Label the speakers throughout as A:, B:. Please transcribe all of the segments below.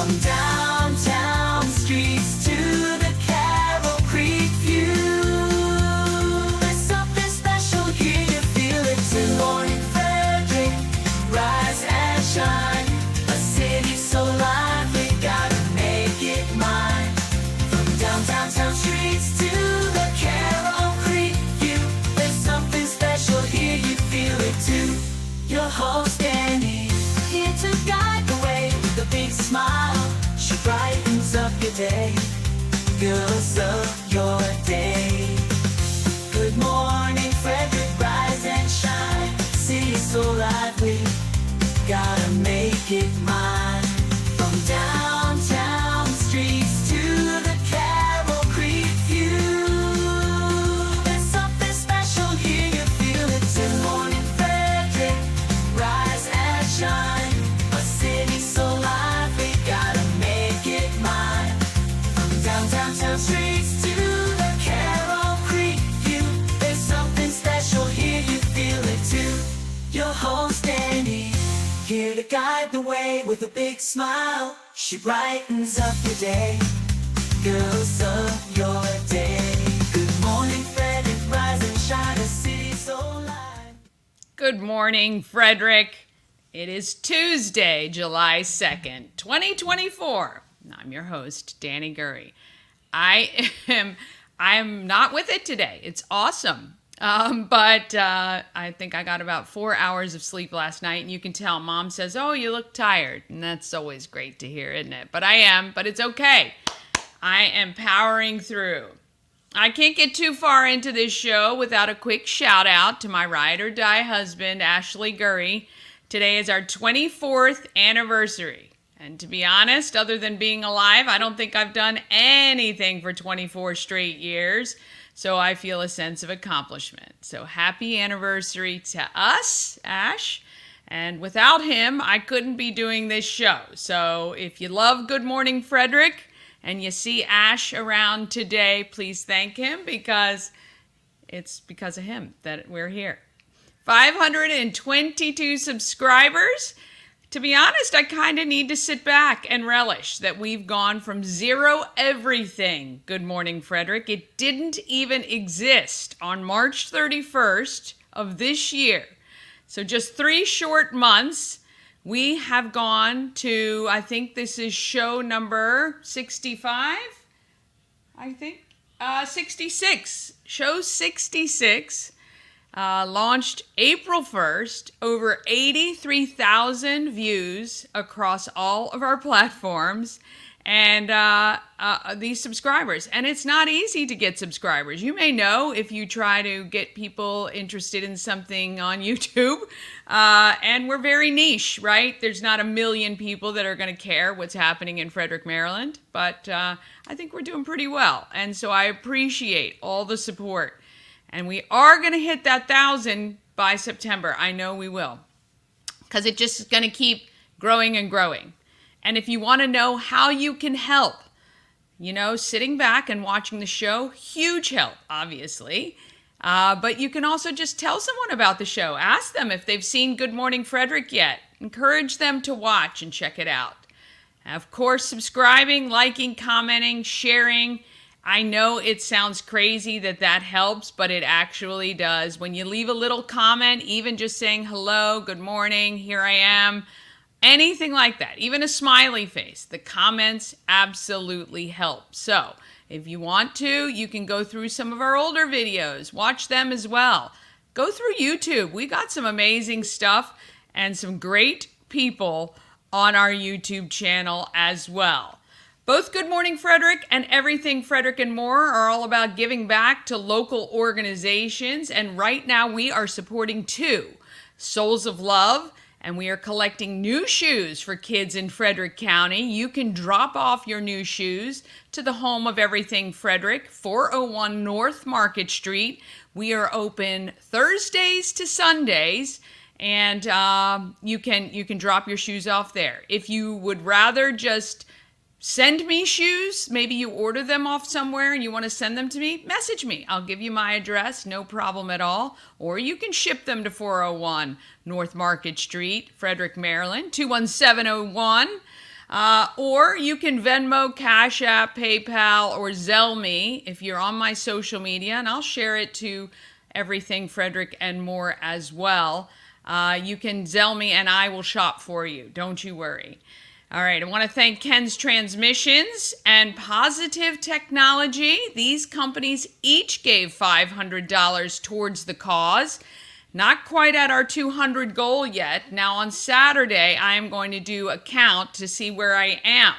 A: From downtown streets to the Carroll Creek view, there's something special here, you feel it too. Morning Frederick, rise and shine. A city so lively, gotta make it mine. From downtown streets to the Carroll Creek view, there's something special here, you feel it too. Your host Dani, here to guide the way with a big smile. She brightens up your day, girls of your day. Good morning Frederick, rise and shine. City so lively, gotta make it mine. From downtown streets to the Carroll Creek view, there's something special here, you feel it too. Morning Frederick, rise and shine. A city so lively, gotta make it mine. From downtown streets to the Carroll Creek view, there's something special here, you feel it too. Your host Dani, here to guide the way with a big smile. She brightens up your day, girls of your day. Good morning Frederick, rise and shine. A city so live.
B: Good morning, Frederick. It is Tuesday, July 2nd, 2024. I'm your host, Dani Gurry. I am not with it today. It's awesome. But I think I got about 4 hours of sleep last night, and you can tell Mom says, "Oh, you look tired." And that's always great to hear, isn't it? But I am, but it's okay. I am powering through. I can't get too far into this show without a quick shout out to my ride or die husband, Ashley Gurry. Today is our 24th anniversary. And to be honest, other than being alive, I don't think I've done anything for 24 straight years. So I feel a sense of accomplishment. So happy anniversary to us, Ash. And without him, I couldn't be doing this show. So if you love Good Morning Frederick and you see Ash around today, please thank him, because it's because of him that we're here. 522 subscribers. To be honest, I kind of need to sit back and relish that we've gone from zero everything. Good Morning Frederick. It didn't even exist on March 31st of this year. So just 3 short months, we have gone to, I think this is show number 65, 66. Show 66. Launched April 1st, over 83,000 views across all of our platforms, and these subscribers. And it's not easy to get subscribers. You may know if you try to get people interested in something on YouTube, and we're very niche, right? There's not a million people that are going to care what's happening in Frederick, Maryland, but I think we're doing pretty well. And so I appreciate all the support. And we are going to hit that 1,000 by September. I know we will, because it's just going to keep growing and growing. And if you want to know how you can help, sitting back and watching the show, huge help, obviously. But you can also just tell someone about the show. Ask them if they've seen Good Morning Frederick yet. Encourage them to watch and check it out. Of course, subscribing, liking, commenting, sharing. I know it sounds crazy that helps, but it actually does. When you leave a little comment, even just saying hello, good morning, here I am, anything like that, even a smiley face, the comments absolutely help. So if you want to, you can go through some of our older videos, watch them as well. Go through YouTube. We got some amazing stuff and some great people on our YouTube channel as well. Both Good Morning Frederick and Everything Frederick and More are all about giving back to local organizations. And right now we are supporting 2, Souls of Love, and we are collecting new shoes for kids in Frederick County. You can drop off your new shoes to the home of Everything Frederick, 401 North Market Street. We are open Thursdays to Sundays, and you can drop your shoes off there. If you would rather just send me shoes, maybe you order them off somewhere and you want to send them to me, message me. I'll give you my address, no problem at all. Or you can ship them to 401 North Market Street, Frederick, Maryland, 21701. Or you can Venmo, Cash App, PayPal, or Zelle me if you're on my social media, and I'll share it to Everything Frederick and more as well. You can Zelle me and I will shop for you. Don't you worry. All right, I want to thank Ken's Transmissions and Positive Technology. These companies each gave $500 towards the cause. Not quite at our 200 goal yet. Now on Saturday, I am going to do a count to see where I am.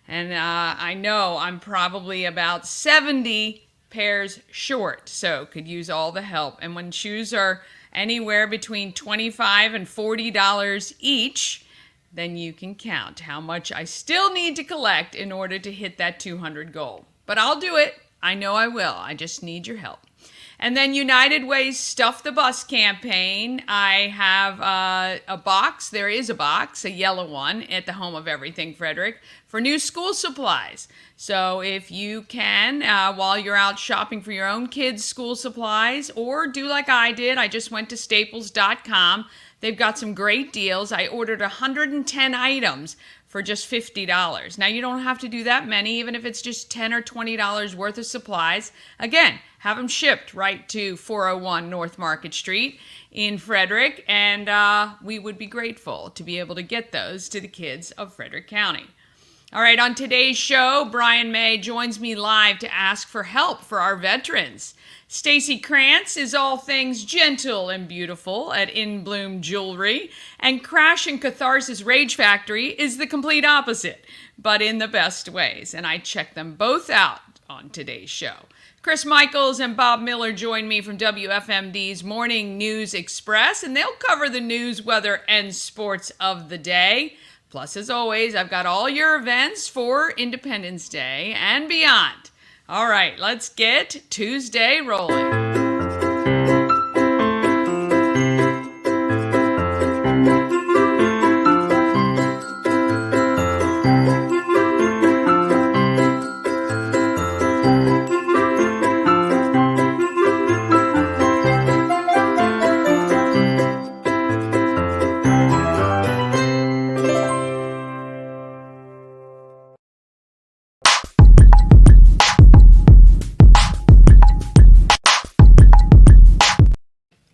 B: And I know I'm probably about 70 pairs short, so could use all the help. And when shoes are anywhere between $25 and $40 each, then you can count how much I still need to collect in order to hit that 200 goal. But I'll do it. I know I will. I just need your help. And then United Way's Stuff the Bus campaign. I have a box. There is a box, a yellow one, at the home of Everything Frederick for new school supplies. So if you can, while you're out shopping for your own kids' school supplies, or do like I did, I just went to staples.com. They've got some great deals. I ordered 110 items for just $50. Now, you don't have to do that many, even if it's just $10 or $20 worth of supplies. Again, have them shipped right to 401 North Market Street in Frederick, and we would be grateful to be able to get those to the kids of Frederick County. All right, on today's show, Bryan May joins me live to ask for help for our veterans. Stacey Krantz is all things gentle and beautiful at InBloom Jewelry, and Crash and Catharsis Rage Factory is the complete opposite, but in the best ways, and I check them both out on today's show. Chris Michaels and Bob Miller join me from WFMD's Morning News Express, and they'll cover the news, weather, and sports of the day. Plus, as always, I've got all your events for Independence Day and beyond. All right, let's get Tuesday rolling.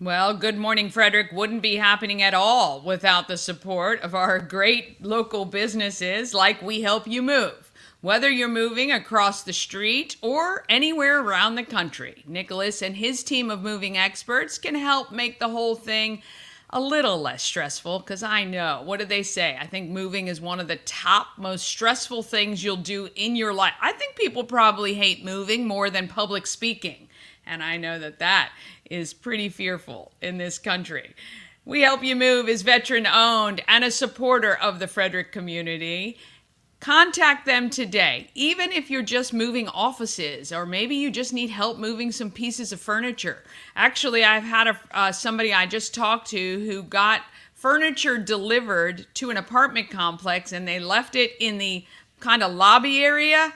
B: Well, Good Morning Frederick wouldn't be happening at all without the support of our great local businesses like We Help You Move. Whether you're moving across the street or anywhere around the country, Nicholas and his team of moving experts can help make the whole thing a little less stressful, because I know, what do they say? I think moving is one of the top most stressful things you'll do in your life. I think people probably hate moving more than public speaking. And I know that that is pretty fearful in this country. We Help You Move is veteran owned and a supporter of the Frederick community. Contact them today, even if you're just moving offices, or maybe you just need help moving some pieces of furniture. Actually, I've had somebody I just talked to who got furniture delivered to an apartment complex, and they left it in the kind of lobby area,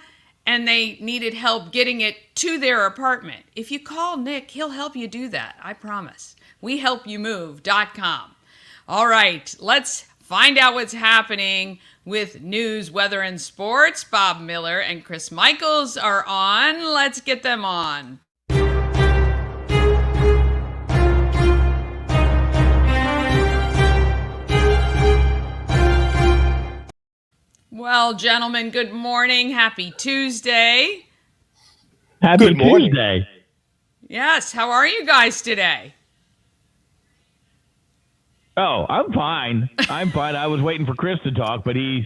B: and they needed help getting it to their apartment. If you call Nick, he'll help you do that, I promise. WeHelpYouMove.com. All right, let's find out what's happening with news, weather, and sports. Bob Miller and Chris Michaels are on. Let's get them on. Well, gentlemen, good morning. Happy Tuesday.
C: Happy Tuesday.
B: Yes, how are you guys today?
C: Oh, I'm fine. I was waiting for Chris to talk, but he's,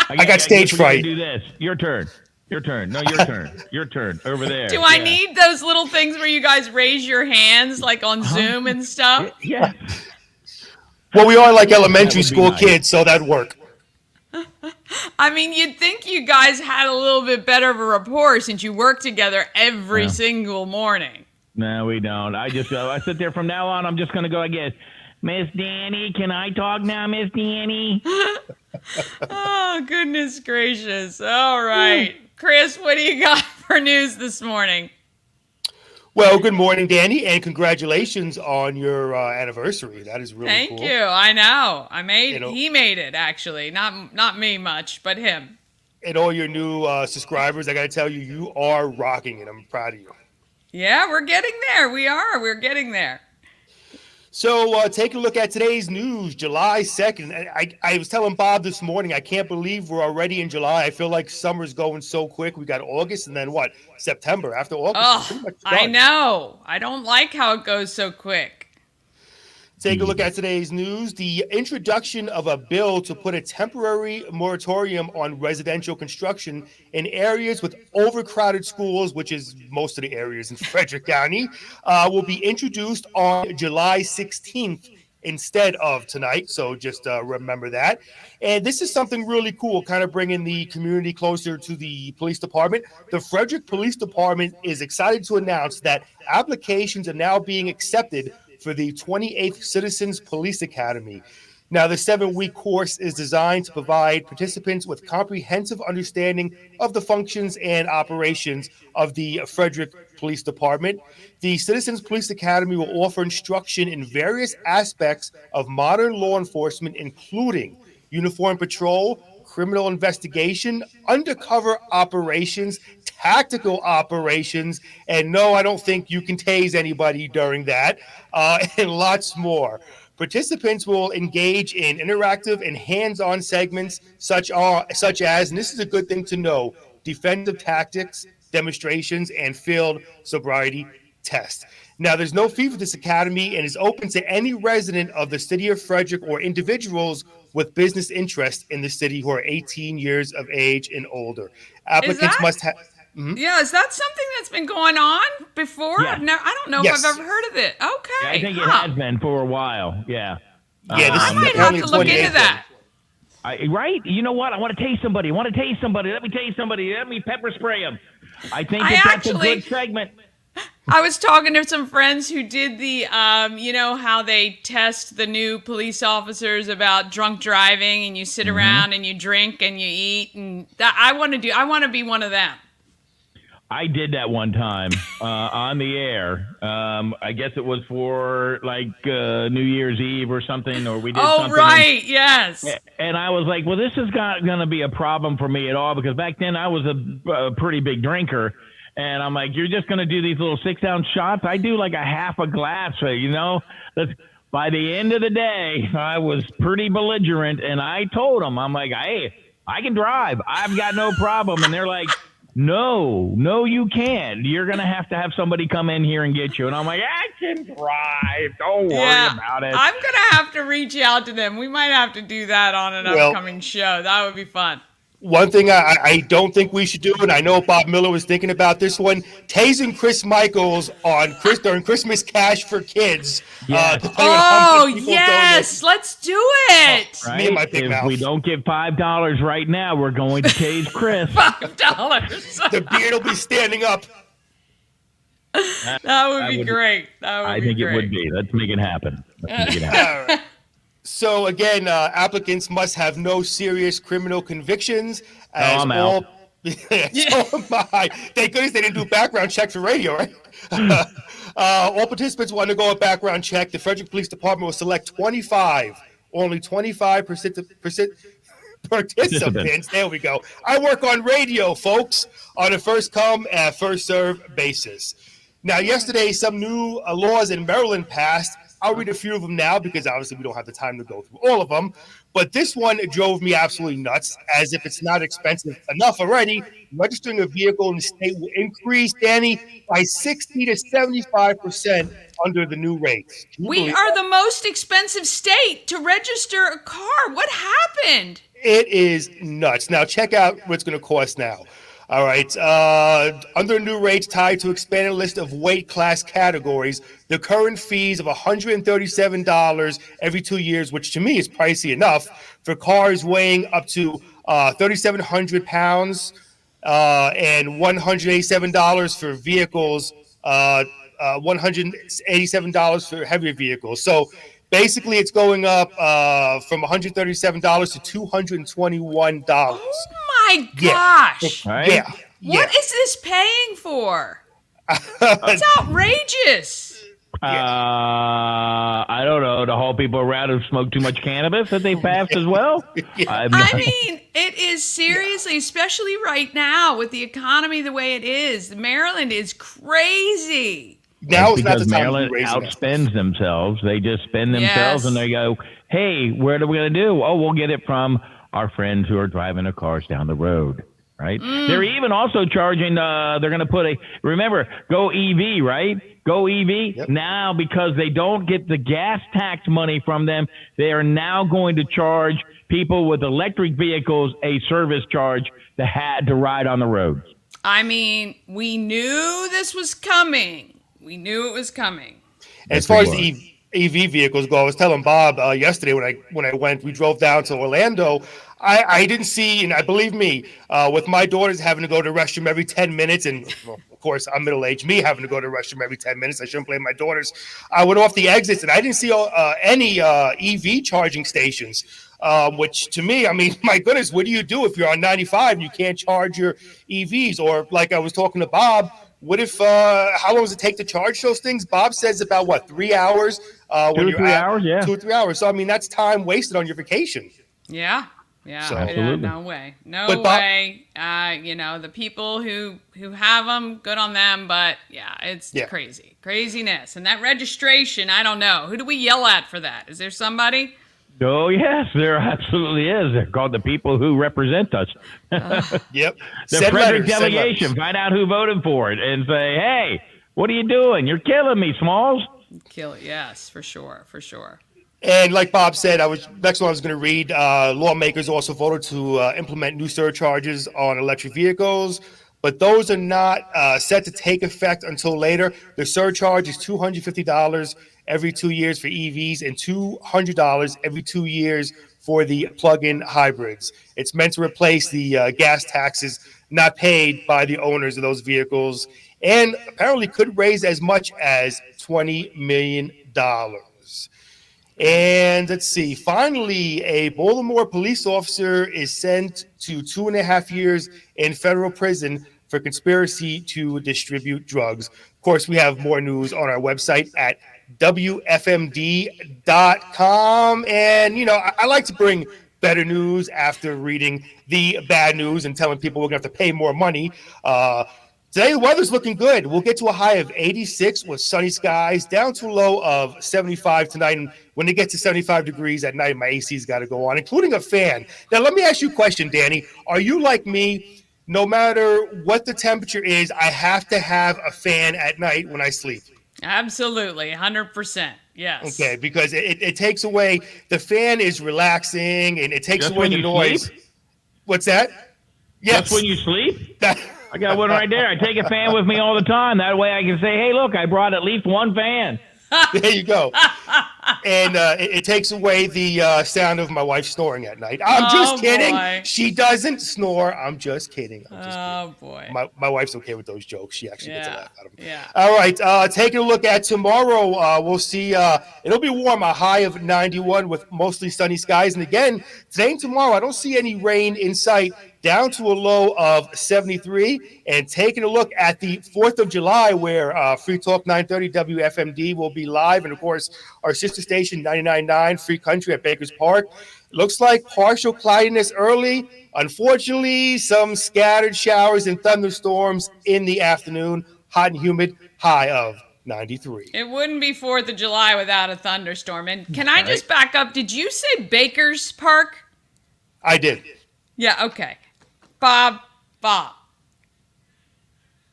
D: I got stage fright.
C: Do this. Your turn. No, your turn. Your turn. Over there.
B: Do I need those little things where you guys raise your hands, like on Zoom and stuff?
C: Yeah.
D: Well, we are like elementary school kids, so that'd work.
B: I mean, you'd think you guys had a little bit better of a rapport since you work together every single morning.
C: No, we don't. I sit there from now on. I'm just going to go, I guess, Miss Dani, can I talk now, Miss Dani?
B: Oh, goodness gracious. All right. Chris, what do you got for news this morning?
D: Well, good morning, Dani, and congratulations on your anniversary. That is really
B: Thank
D: cool.
B: you. I know.
D: You know,
B: He made it actually. Not me much, but him.
D: and all your new subscribers, I got to tell you, you are rocking it. I'm proud of you.
B: Yeah, we're getting there. We are. We're getting there.
D: So take a look at today's news, July 2nd. I was telling Bob this morning, I can't believe we're already in July. I feel like summer's going so quick. We got August and then what? September. After August, it's pretty
B: Oh,
D: much
B: I
D: done.
B: know. I don't like how it goes so quick.
D: Take a look at today's news. The introduction of a bill to put a temporary moratorium on residential construction in areas with overcrowded schools, which is most of the areas in Frederick County, will be introduced on July 16th instead of tonight. So just remember that. And this is something really cool, kind of bringing the community closer to the police department. The Frederick Police Department is excited to announce that applications are now being accepted for the 28th Citizens Police Academy. Now, the 7-week course is designed to provide participants with comprehensive understanding of the functions and operations of the Frederick Police Department. The Citizens Police Academy will offer instruction in various aspects of modern law enforcement, including uniform patrol, criminal investigation, undercover operations, tactical operations, and no, I don't think you can tase anybody during that, and lots more. Participants will engage in interactive and hands-on segments such as, and this is a good thing to know, defensive tactics, demonstrations, and field sobriety tests. Now, there's no fee for this academy and is open to any resident of the city of Frederick or individuals with business interest in the city who are 18 years of age and older. Applicants must have.
B: Yeah, is that something that's been going on before?
C: Yeah.
B: I don't know
D: Yes.
B: if I've ever heard of it. Okay.
C: Yeah, I think it has been for a while. Yeah.
D: Yeah, this
B: I
D: is
B: might
D: the
B: have
D: only
B: to look
D: 28th
B: into that.
C: Right? You know what? I want to taste somebody. Let me taste somebody. Let me pepper spray them. I think that's a good segment.
B: I was talking to some friends who did the, you know, how they test the new police officers about drunk driving, and you sit around and you drink and you eat, and that I want to be one of them.
C: I did that one time on the air. I guess it was for like New Year's Eve or something, or we did something.
B: Oh, right, yes.
C: And I was like, well, this is not going to be a problem for me at all, because back then I was a pretty big drinker. And I'm like, you're just going to do these little 6-ounce shots? I do like a half a glass, you know? By the end of the day, I was pretty belligerent, and I told them, I'm like, hey, I can drive. I've got no problem. And they're like, no, you can't. You're going to have somebody come in here and get you. And I'm like, I can drive. Don't worry about it.
B: I'm going to have to reach out to them. We might have to do that on an upcoming show. That would be fun.
D: One thing I don't think we should do, and I know Bob Miller was thinking about this one, tasing Chris Michaels during Christmas Cash for Kids.
C: Yes.
B: Yes, let's do it.
C: Right?
D: Me and my big
C: If
D: mouth.
C: we don't get $5 right now, we're going to tase Chris.
B: $5.
D: The beard will be standing up.
B: That would be great.
C: I think it would be. Let's make it happen.
D: All right. So again, applicants must have no serious criminal convictions. As
C: I'm
D: all,
C: out.
D: So am I. Thank goodness they didn't do background check for radio, right? All participants will undergo a background check. The Frederick Police Department will select only 25% participants. There we go. I work on radio, folks, on a first come and first serve basis. Now, yesterday, some new laws in Maryland passed. I'll read a few of them now because obviously we don't have the time to go through all of them. But this one drove me absolutely nuts, as if it's not expensive enough already. Registering a vehicle in the state will increase, Dani, by 60 to 75% under the new rates.
B: We are the most expensive state to register a car. What happened?
D: It is nuts. Now, check out what it's going to cost now. All right. Under new rates tied to expanded list of weight class categories, the current fees of $137 every 2 years, which to me is pricey enough for cars weighing up to 3,700 pounds, and $187 for vehicles, $187 for heavier vehicles. So basically, it's going up from $137 to $221.
B: Oh my gosh!
C: Right?
D: Yeah.
B: What is this paying for? It's outrageous.
C: I don't know. The whole people around who smoke too much cannabis that they passed as well.
B: I mean, it is seriously, especially right now with the economy the way it is. Maryland is crazy.
D: Now it's not
C: because
D: the time
C: Maryland
D: to be raising
C: outspends themselves. They just spend themselves,
B: Yes.
C: and they go, "Hey, what are we going to do? Oh, we'll get it from our friends who are driving their cars down the road." Right? They're even also charging. They're going to put remember, go EV, right? Go EV.
D: Yep.
C: Now, because they don't get the gas tax money from them, they are now going to charge people with electric vehicles a service charge to ride on the roads.
B: I mean, we knew this was coming. We knew it was coming.
D: As far as the EV vehicles go, I was telling Bob yesterday when I went, we drove down to Orlando. I didn't see, and I believe me, with my daughters having to go to the restroom every 10 minutes, and well, of course I'm middle-aged, me having to go to the restroom every 10 minutes. I shouldn't blame my daughters. I went off the exits, and I didn't see any EV charging stations. Which to me, I mean, my goodness, what do you do if you're on 95 and you can't charge your EVs? Or like I was talking to Bob, what if, how long does it take to charge those things? Bob says about what, 3 hours?
C: 2 or 3 hours, yeah.
D: 2 or 3 hours. So, I mean, that's time wasted on your vacation.
B: Yeah. Yeah,
D: So-
B: yeah,
C: Absolutely.
B: no way, no
D: But Bob-
B: way. The people who have them, good on them. But yeah, it's craziness. And that registration, I don't know. Who do we yell at for that? Is there somebody?
C: Oh, yes, there absolutely is. They're called the people who represent us.
D: Yep.
C: The
D: Send
C: Frederick
D: letters, send
C: delegation.
D: letters.
C: Find out who voted for it and say, hey, what are you doing? You're killing me, Smalls.
B: Kill it. Yes, for sure.
D: And like Bob said, next one I was going to read. Lawmakers also voted to implement new surcharges on electric vehicles, but those are not set to take effect until later. The surcharge is $250 every 2 years for EVs and $200 every 2 years for the plug-in hybrids. It's meant to replace the gas taxes not paid by the owners of those vehicles, and apparently could raise as much as $20 million. And let's see, finally, a Baltimore police officer is sent to 2.5 years in federal prison for conspiracy to distribute drugs. Of course, we have more news on our website at WFMD.com. And, I like to bring better news after reading the bad news and telling people we're going to have to pay more money. Today, the weather's looking good. We'll get to a high of 86 with sunny skies, down to a low of 75 tonight. And when it gets to 75 degrees at night, my AC's got to go on, including a fan. Now, let me ask you a question, Dani. Are you like me? No matter what the temperature is, I have to have a fan at night when I sleep.
B: Absolutely, 100%. Yes.
D: Okay, because it takes away, the fan is relaxing and it takes
C: Just
D: away
C: when
D: the
C: you
D: noise.
C: sleep?
D: What's that? Yes.
C: Just when you sleep?
D: That-
C: I got one right there. I take a fan with me all the time. That way I can say, hey, look, I brought at least one fan.
D: There you go. And it takes away the sound of my wife snoring at night. I'm just kidding.
B: Boy.
D: She doesn't snore. I'm just kidding.
B: Oh, boy.
D: My wife's okay with those jokes. She actually gets a
B: Yeah.
D: laugh out of them.
B: Yeah.
D: All right. Taking a look at tomorrow, we'll see. It'll be warm, a high of 91 with mostly sunny skies. And again, today and tomorrow, I don't see any rain in sight. Down to a low of 73. And taking a look at the 4th of July, where Free Talk 930 WFMD will be live. And of course, our sister station 99.9 Free Country at Bakers Park. Looks like partial cloudiness early. Unfortunately, some scattered showers and thunderstorms in the afternoon. Hot and humid, high of 93.
B: It wouldn't be 4th of July without a thunderstorm. And can I just back up? Did you say Baker's Park?
D: I did.
B: Yeah, okay. Bob.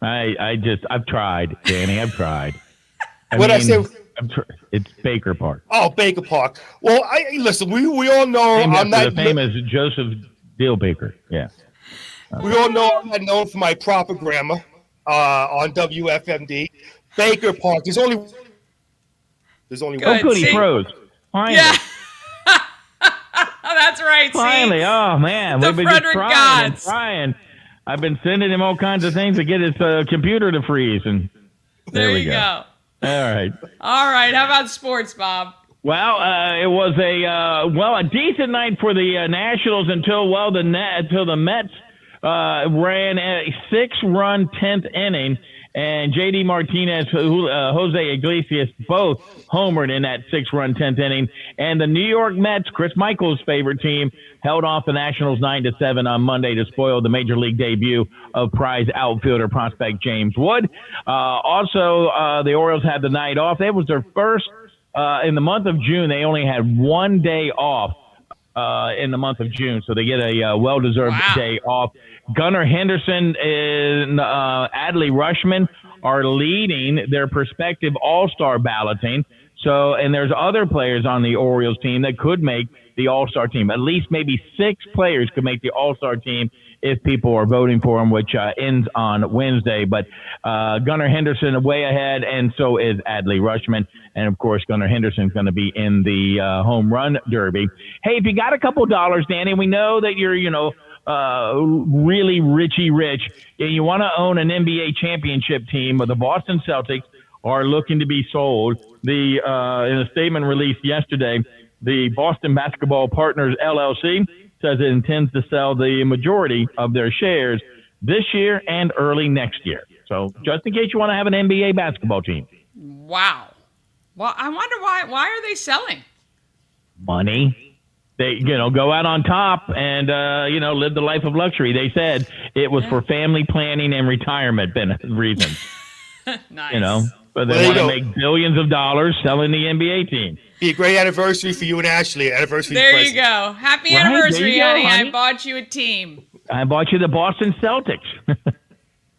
C: I've tried, Dani. I've tried.
D: What'd I say?
C: It's Baker Park.
D: Oh, Baker Park. Well, listen, we all know
C: Named
D: I'm
C: after
D: not
C: the famous Joseph Dill Baker. Yeah.
D: We all know I'm not known for my proper grammar on WFMD. Baker Park. There's only
B: Good.
C: Oh,
D: one.
C: goody,
B: See?
C: pros. Finally.
B: Yeah. That's right.
C: Finally.
B: See?
C: Oh, man.
B: The
C: We've been just
B: Frederick
C: trying and
B: gods.
C: trying. I've been sending him all kinds of things to get his computer to freeze. And
B: There
C: we
B: you go.
C: All right.
B: All right. How about sports, Bob?
C: Well, it was a decent night for the Nationals until the Mets ran a 6-run 10th inning, and J.D. Martinez, Jose Iglesias, both homered in that 6-run 10th inning. And the New York Mets, Chris Michael's favorite team, held off the Nationals 9-7 on Monday to spoil the Major League debut of prize outfielder prospect James Wood. The Orioles had the night off. That was their first in the month of June. They only had 1 day off in the month of June, so they get a well-deserved day off. Gunnar Henderson and Adley Rutschman are leading their prospective All-Star balloting. So, and there's other players on the Orioles team that could make the All-Star team. At least maybe 6 players could make the All-Star team if people are voting for them, which ends on Wednesday. But Gunnar Henderson way ahead, and so is Adley Rutschman. And, of course, Gunnar Henderson's going to be in the home run derby. Hey, if you got a couple dollars, Danny, we know that you're, really rich, and you want to own an NBA championship team, or the Boston Celtics are looking to be sold. In a statement released yesterday, the Boston Basketball Partners LLC says it intends to sell the majority of their shares this year and early next year. So just in case you want to have an NBA basketball team.
B: Wow. Well, I wonder why are they selling?
C: Money. They, go out on top and, live the life of luxury. They said it was for family planning and retirement reasons.
B: Nice.
C: But they want to make billions of dollars selling the NBA team.
D: Be a great anniversary for you and Ashley. Anniversary.
B: There you go. Happy anniversary, honey. I bought you a team.
C: I bought you the Boston Celtics.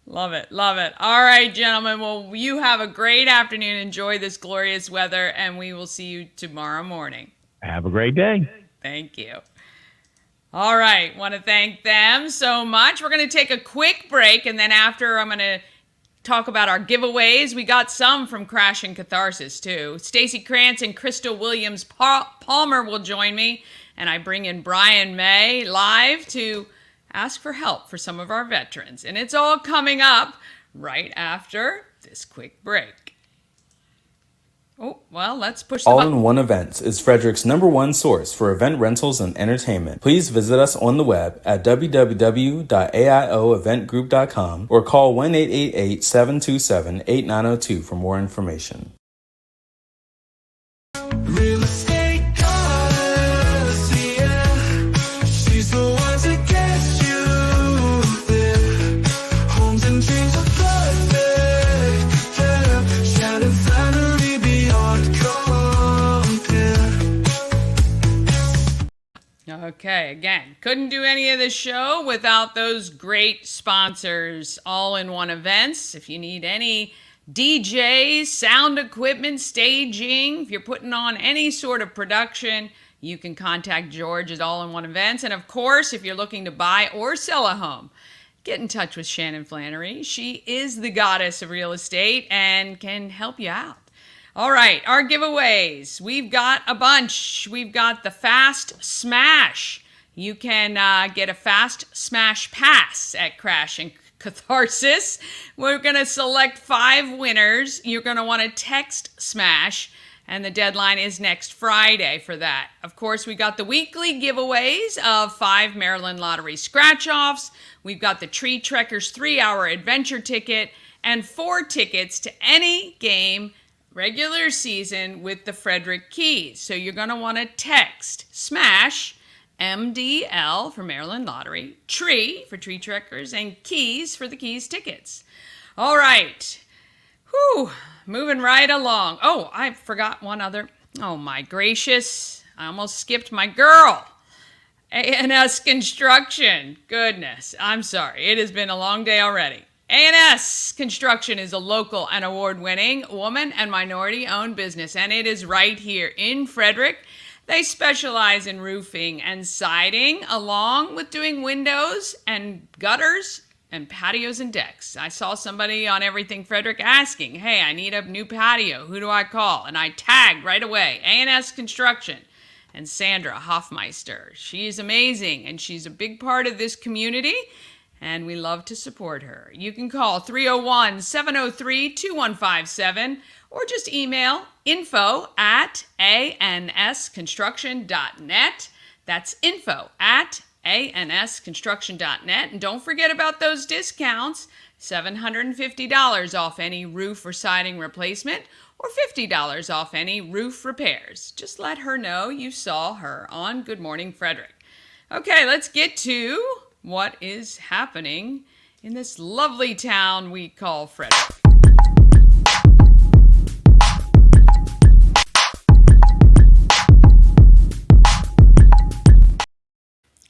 B: Love it. Love it. All right, gentlemen. Well, you have a great afternoon. Enjoy this glorious weather, and we will see you tomorrow morning.
C: Have a great day.
B: Thank you. All right. Want to thank them so much. We're going to take a quick break, and then after I'm going to talk about our giveaways. We got some from Crash and Catharsis, too. Stacey Krantz and Crystal Williams Palmer will join me, and I bring in Bryan May live to ask for help for some of our veterans. And it's all coming up right after this quick break. Oh, well, let's push the button.
E: All-in-One Events is Frederick's #1 source for event rentals and entertainment. Please visit us on the web at www.aioeventgroup.com or call 1-888-727-8902 for more information.
A: Real estate goddess, yeah. She's the one to get you there. Homes and dreams are perfect, yeah. Shout and family beyond compare.
B: Okay, again, couldn't do any of this show without those great sponsors, All-in-One Events. If you need any DJs, sound equipment, staging, if you're putting on any sort of production, you can contact George at All-in-One Events. And of course, if you're looking to buy or sell a home, get in touch with Shannon Flannery. She is the goddess of real estate and can help you out. All right, our giveaways. We've got a bunch. We've got the Fast Smash. You can get a Fast Smash pass at Crash and Catharsis. We're going to select 5 winners. You're going to want to text SMASH, and the deadline is next Friday for that. Of course, we got the weekly giveaways of 5 Maryland Lottery scratch-offs. We've got the Tree Trekkers 3-hour adventure ticket and 4 tickets to any game regular season with the Frederick Keys. So you're going to want to text SMASH, MDL for Maryland Lottery, Tree for Tree Trekkers, and Keys for the Keys tickets. All right. Whew. Moving right along. Oh, I forgot one other. Oh, my gracious. I almost skipped my girl. A&S Construction. Goodness. I'm sorry. It has been a long day already. A&S Construction is a local and award-winning woman and minority-owned business, and it is right here in Frederick. They specialize in roofing and siding, along with doing windows and gutters and patios and decks. I saw somebody on Everything Frederick asking, hey, I need a new patio. Who do I call? And I tagged right away, A&S Construction and Sandra Hoffmeister. She's amazing, and she's a big part of this community, and we love to support her. You can call 301-703-2157 or just email info@ansconstruction.net. That's info@ansconstruction.net. And don't forget about those discounts. $750 off any roof or siding replacement, or $50 off any roof repairs. Just let her know you saw her on Good Morning Frederick. Okay, let's get to what is happening in this lovely town we call Frederick.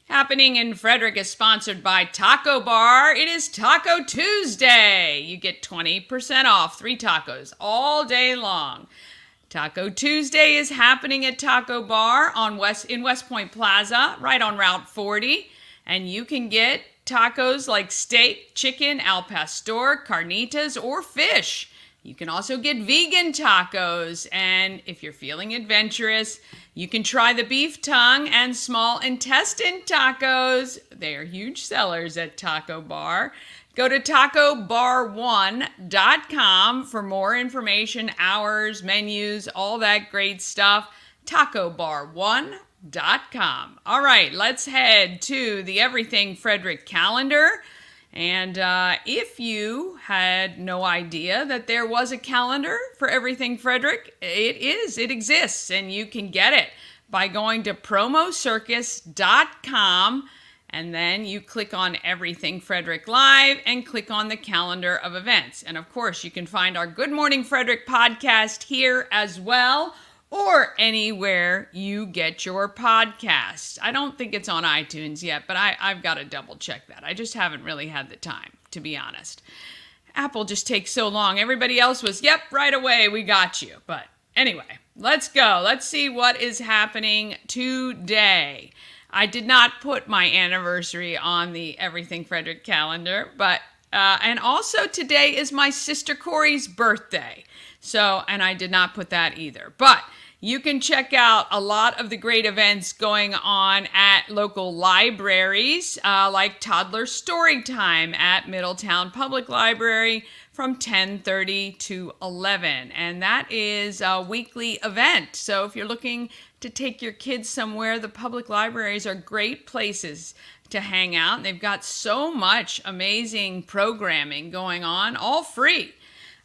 B: Happening in Frederick is sponsored by Taco Bar. It is Taco Tuesday. You get 20% off 3 tacos all day long. Taco Tuesday is happening at Taco Bar in West Point Plaza, right on Route 40. And you can get tacos like steak, chicken, al pastor, carnitas, or fish. You can also get vegan tacos, and if you're feeling adventurous, you can try the beef tongue and small intestine tacos. They are huge sellers at Taco Bar. Go to tacobar1.com for more information, hours, menus, all that great stuff. tacobar1.com. All right, let's head to the Everything Frederick calendar. And if you had no idea that there was a calendar for Everything Frederick, it exists, and you can get it by going to promocircus.com, and then you click on Everything Frederick Live and click on the calendar of events. And of course, you can find our Good Morning Frederick podcast here as well, or anywhere you get your podcasts. I don't think it's on iTunes yet, but I've got to double check that. I just haven't really had the time, to be honest. Apple just takes so long. Everybody else was, yep, right away, we got you. But anyway, let's go. Let's see what is happening today. I did not put my anniversary on the Everything Frederick calendar, but and also today is my sister Corey's birthday. So, and I did not put that either. But you can check out a lot of the great events going on at local libraries, like Toddler Storytime at Middletown Public Library from 10:30 to 11. And that is a weekly event. So if you're looking to take your kids somewhere, the public libraries are great places to hang out. They've got so much amazing programming going on, all free.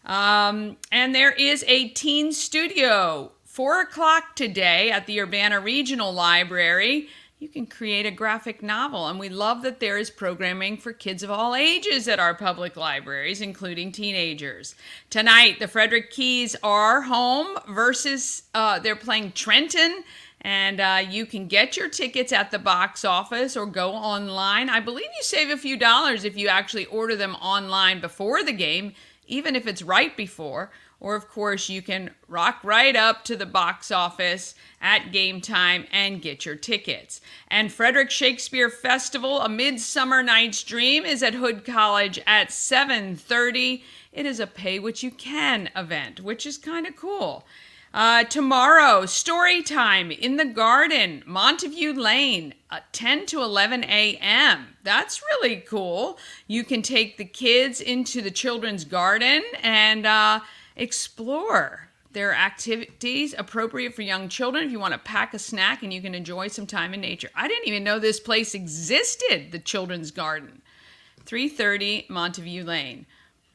B: And there is a teen studio, 4 o'clock today at the Urbana Regional Library. You can create a graphic novel, and we love that there is programming for kids of all ages at our public libraries, including teenagers. Tonight, the Frederick Keys are home versus they're playing Trenton, and you can get your tickets at the box office or go online. I believe you save a few dollars if you actually order them online before the game, even if it's right before. Or, of course, you can rock right up to the box office at game time and get your tickets. And Frederick Shakespeare Festival, A Midsummer Night's Dream, is at Hood College at 7:30. It is a pay-what-you-can event, which is kind of cool. Tomorrow, story time in the garden, Montague Lane, 10 to 11 a.m. That's really cool. You can take the kids into the children's garden and explore their activities appropriate for young children. If you want to pack a snack and you can enjoy some time in nature. I didn't even know this place existed, the children's garden. 330 Montague Lane.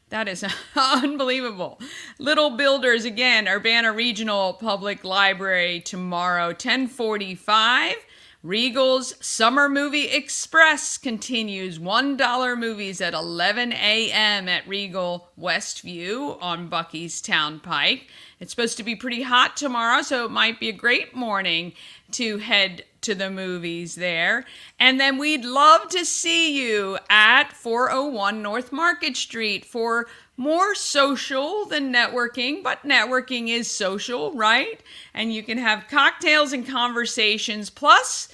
B: That is unbelievable. Little Builders, again, Urbana Regional Public Library tomorrow, 10:45. Regal's Summer Movie Express continues. $1 movies at 11 a.m. at Regal Westview on Bucky's Town Pike. It's supposed to be pretty hot tomorrow, so it might be a great morning to head to the movies there. And then we'd love to see you at 401 North Market Street for more social than networking, but networking is social, right? And you can have cocktails and conversations, plus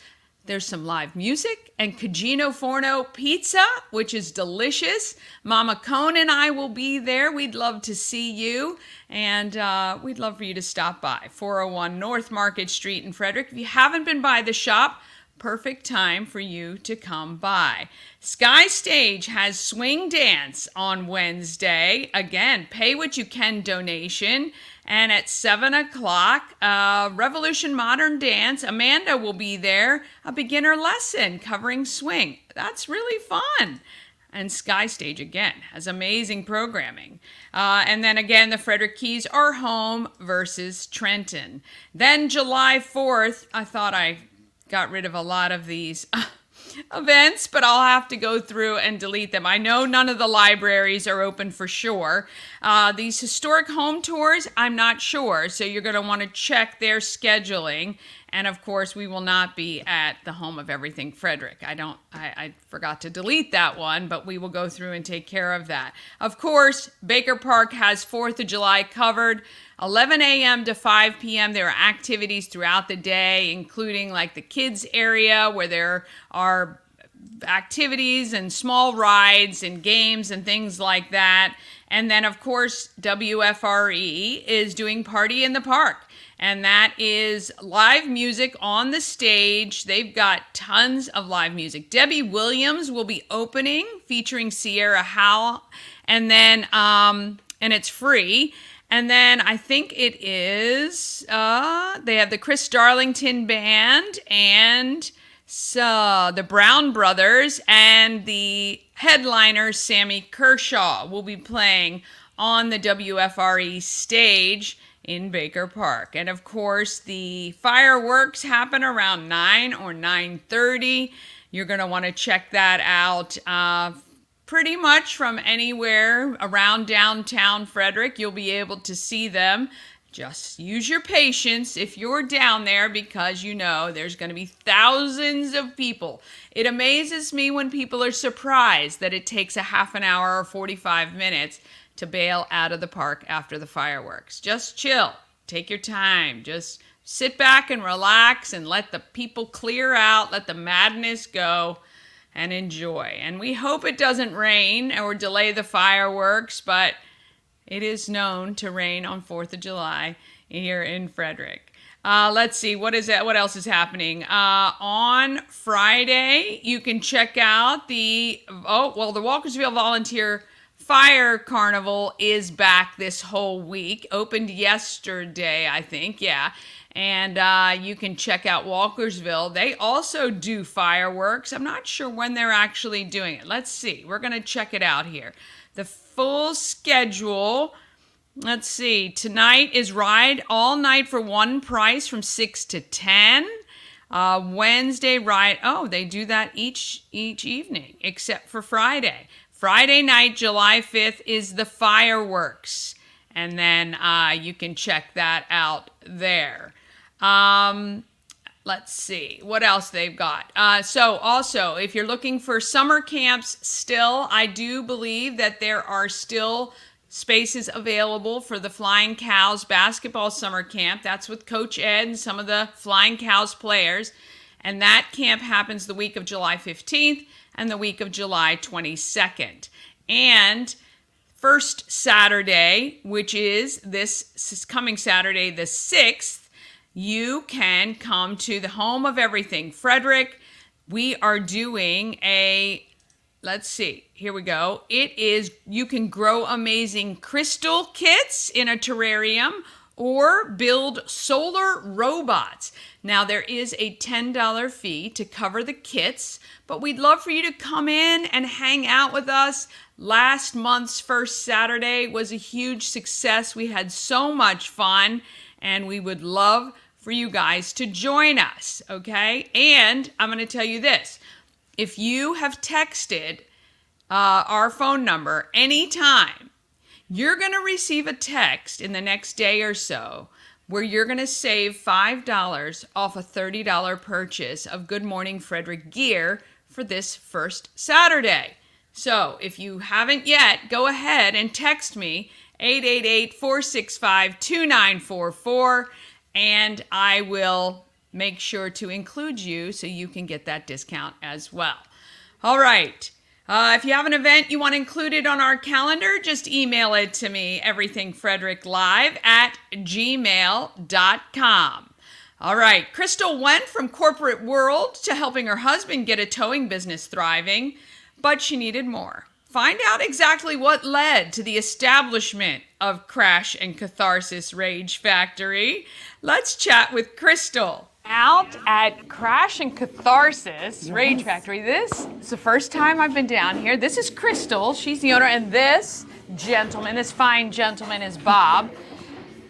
B: there's some live music and Cugino Forno pizza, which is delicious. Mama Cone and I will be there. We'd love to see you, and we'd love for you to stop by. 401 North Market Street in Frederick. If you haven't been by the shop, perfect time for you to come by. Sky Stage has swing dance on Wednesday. Again, pay what you can donation. And at 7 o'clock, Revolution Modern Dance. Amanda will be there, a beginner lesson covering swing. That's really fun. And Sky Stage, again, has amazing programming. And then again, the Frederick Keys are home versus Trenton. Then July 4th, I thought I got rid of a lot of these events, but I'll have to go through and delete them. I know none of the libraries are open for sure. These historic home tours, I'm not sure, so you're going to want to check their scheduling. And of course, we will not be at the Home of Everything Frederick. I forgot to delete that one, but we will go through and take care of that. Of course, Baker Park has 4th of July covered. 11 a.m. to 5 p.m. There are activities throughout the day, including like the kids area where there are activities and small rides and games and things like that. And then, of course, WFRE is doing Party in the Park. And that is live music on the stage. They've got tons of live music. Debbie Williams will be opening, featuring Sierra Howell. And then, and it's free. And then I think it is, they have the Chris Darlington Band and the Brown Brothers, and the headliner, Sammy Kershaw, will be playing on the WFRE stage in Baker Park. And of course, the fireworks happen around 9 or 9:30. You're going to want to check that out. Pretty much from anywhere around downtown Frederick, you'll be able to see them. Just use your patience if you're down there, because you know there's going to be thousands of people. It amazes me when people are surprised that it takes a half an hour or 45 minutes to bail out of the park after the fireworks. Just chill. Take your time. Just sit back and relax and let the people clear out. Let the madness go. And enjoy. And we hope it doesn't rain or delay the fireworks, but it is known to rain on 4th of July here in Frederick. Let's see, what else is happening? On Friday, you can check out the Walkersville Volunteer Fire Carnival is back this whole week. Opened yesterday, I think, yeah. And you can check out Walkersville. They also do fireworks. I'm not sure when they're actually doing it. Let's see. We're going to check it out here. The full schedule. Let's see. Tonight is Ride All Night for one price from 6 to 10. Wednesday, Ride. Oh, they do that each evening except for Friday. Friday night, July 5th, is the fireworks. And then you can check that out there. Let's see what else they've got. So also, if you're looking for summer camps still, I do believe that there are still spaces available for the Flying Cows basketball summer camp. That's with Coach Ed and some of the Flying Cows players. And that camp happens the week of July 15th and the week of July 22nd. And first Saturday, which is this coming Saturday, the 6th, you can come to the Home of Everything Frederick. We are doing let's see, here we go. It is, you can grow amazing crystal kits in a terrarium or build solar robots. Now, there is a $10 fee to cover the kits, but we'd love for you to come in and hang out with us. Last month's first Saturday was a huge success. We had so much fun, and we would love for you guys to join us, okay? And I'm going to tell you this. If you have texted our phone number anytime, you're going to receive a text in the next day or so where you're going to save $5 off a $30 purchase of Good Morning Frederick gear for this first Saturday. So if you haven't yet, go ahead and text me 888-465-2944, and I will make sure to include you so you can get that discount as well. All right. If you have an event you want included on our calendar, just email it to me, everythingfredericklive@gmail.com. All right. Crystal went from corporate world to helping her husband get a towing business thriving, but she needed more. Find out exactly what led to the establishment of Crash and Catharsis Rage Factory. Let's chat with Crystal. Out at Crash and Catharsis Rage Factory. This is the first time I've been down here. This is Crystal. She's the owner, and this gentleman, this fine gentleman, is Bob.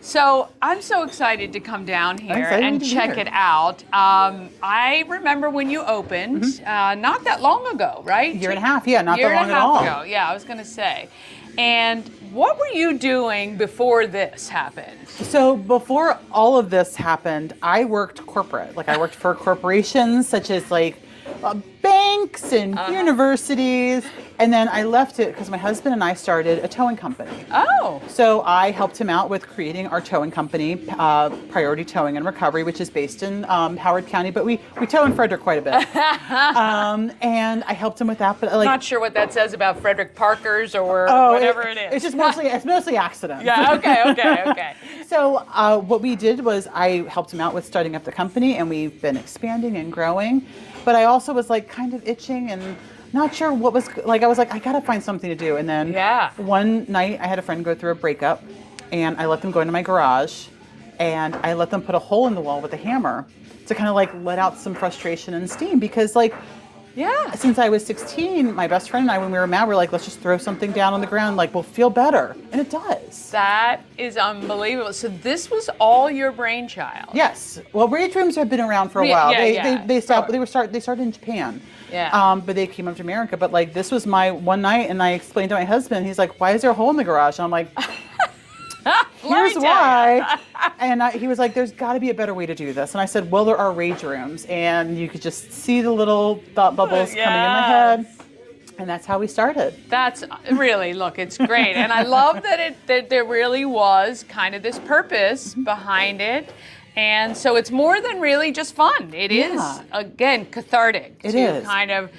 B: So I'm so excited to come down here and check it out. I remember when you opened, not that long ago, right?
F: Year and a half, yeah, not that long at all.
B: Ago. Yeah, I was going to say. And what were you doing before this happened?
F: So before all of this happened, I worked corporate. Like I worked for corporations such as like banks and universities. And then I left it because my husband and I started a towing company.
B: Oh.
F: So I helped him out with creating our towing company, Priority Towing and Recovery, which is based in Howard County, but we tow in Frederick quite a bit. And I helped him with that. But
B: Not sure what that says about Frederick Parker's or whatever it is.
F: It's just mostly accidents.
B: Yeah. Okay.
F: So what we did was I helped him out with starting up the company, and we've been expanding and growing. But I also was like kind of itching and not sure what was like. I was like, I gotta find something to do. And then one night I had a friend go through a breakup, and I let them go into my garage, and I let them put a hole in the wall with a hammer to kind of like let out some frustration and steam, because like since I was 16, my best friend and I, when we were mad, we were like, let's just throw something down on the ground, like we'll feel better. And it does.
B: That is unbelievable. So this was all your brainchild.
F: Yes. Well, rage rooms have been around for a while. They started in Japan.
B: Yeah.
F: But they came up to America. But like this was my one night, and I explained to my husband. He's like, "Why is there a hole in the garage?" And I'm like, "Here's why." And he was like, "There's got to be a better way to do this." And I said, "Well, there are rage rooms, and you could just see the little thought bubbles coming in my head." And that's how we started.
B: That's really, look, it's great. And I love that there really was kind of this purpose behind it. And so it's more than really just fun. It is, again, cathartic to kind of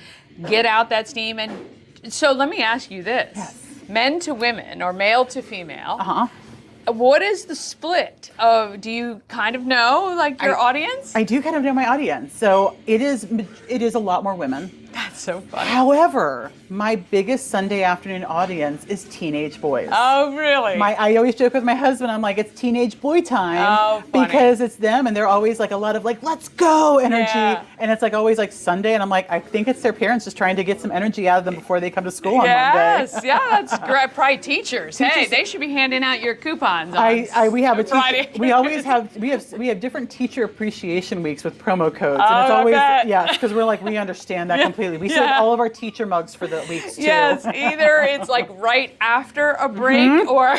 B: get out that steam. And so let me ask you this.
F: Yes.
B: Men to women or male to female. What is the split of, do you kind of know, like your audience?
F: I do kind of know my audience. So it is a lot more women.
B: That's so funny.
F: However, my biggest Sunday afternoon audience is teenage boys.
B: Oh, really?
F: I always joke with my husband, I'm like, it's teenage boy time.
B: Oh, funny.
F: Because it's them, and they're always like a lot of like, let's go energy.
B: Yeah.
F: And it's like always like Sunday, and I'm like, I think it's their parents just trying to get some energy out of them before they come to school on Monday.
B: Yeah, that's great. Probably teachers. Hey, they should be handing out your coupons.
F: We have a
B: Friday.
F: we always have we have different teacher appreciation weeks with promo codes, and it's always because we're like, we understand that completely. We send all of our teacher mugs for the weeks too.
B: Yes, either it's like right after a break or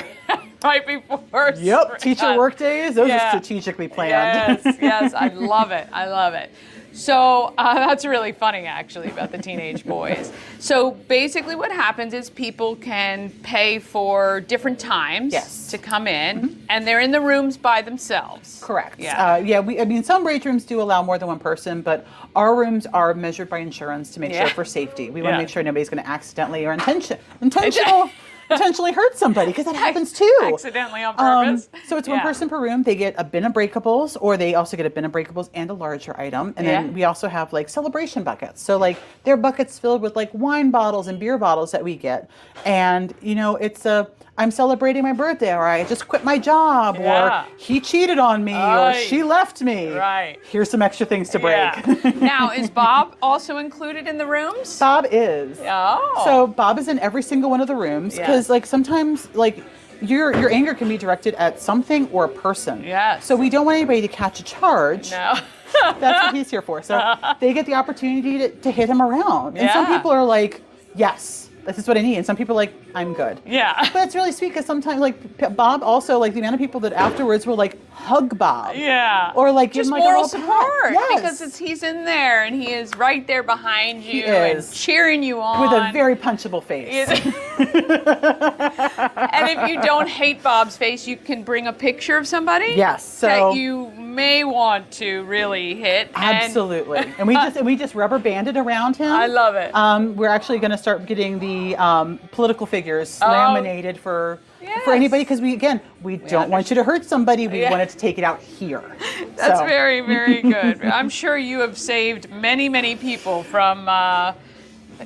B: right before.
F: Yep, teacher work days, those are strategically planned.
B: Yes, I love it. So that's really funny, actually, about the teenage boys. So basically what happens is people can pay for different times to come in, and they're in the rooms by themselves.
F: Correct.
B: Yeah.
F: Some rage rooms do allow more than one person, but our rooms are measured by insurance to make sure for safety. We want to make sure nobody's going to accidentally or intentionally hurt somebody, because that happens too.
B: Accidentally on purpose.
F: So it's one person per room. They get a bin of breakables, or they also get a bin of breakables and a larger item. And then we also have like celebration buckets. So like they're buckets filled with like wine bottles and beer bottles that we get. And it's I'm celebrating my birthday, or I just quit my job, or he cheated on me, or she left me.
B: Right.
F: Here's some extra things to break.
B: Yeah. Now, is Bob also included in the rooms?
F: Bob is.
B: Oh.
F: So Bob is in every single one of the rooms, because like sometimes like your anger can be directed at something or a person.
B: Yes.
F: So we don't want anybody to catch a charge.
B: No.
F: That's what he's here for. So they get the opportunity to hit him around. And some people are like, yes, this is what I need. And some people are like, I'm good.
B: Yeah.
F: But it's really sweet, because sometimes like Bob also, like the amount of people that afterwards will like hug Bob.
B: Yeah.
F: Or like
B: just
F: give him like
B: moral
F: a
B: support.
F: Yes.
B: Because he's in there and he is right there behind you
F: He is.
B: and cheering you on.
F: With a very punchable face.
B: And if you don't hate Bob's face, you can bring a picture of somebody that you may want to really hit.
F: Absolutely. And we just rubber banded around him.
B: I love it.
F: We're actually going to start getting the political figures laminated for anybody, because we don't want you to hurt somebody. We wanted to take it out here.
B: That's very, very good. I'm sure you have saved many, many people from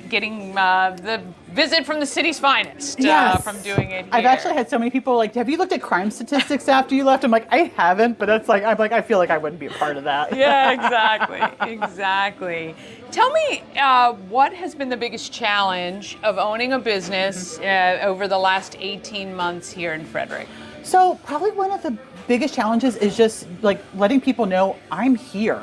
B: getting the visit from the city's finest
F: Yes.
B: from doing it here.
F: I've actually had so many people like, have you looked at crime statistics after you left? I'm like, I haven't, but it's like, I feel like I wouldn't be a part of that.
B: Yeah, exactly. Tell me, what has been the biggest challenge of owning a business over the last 18 months here in Frederick?
F: So probably one of the biggest challenges is just like letting people know I'm here.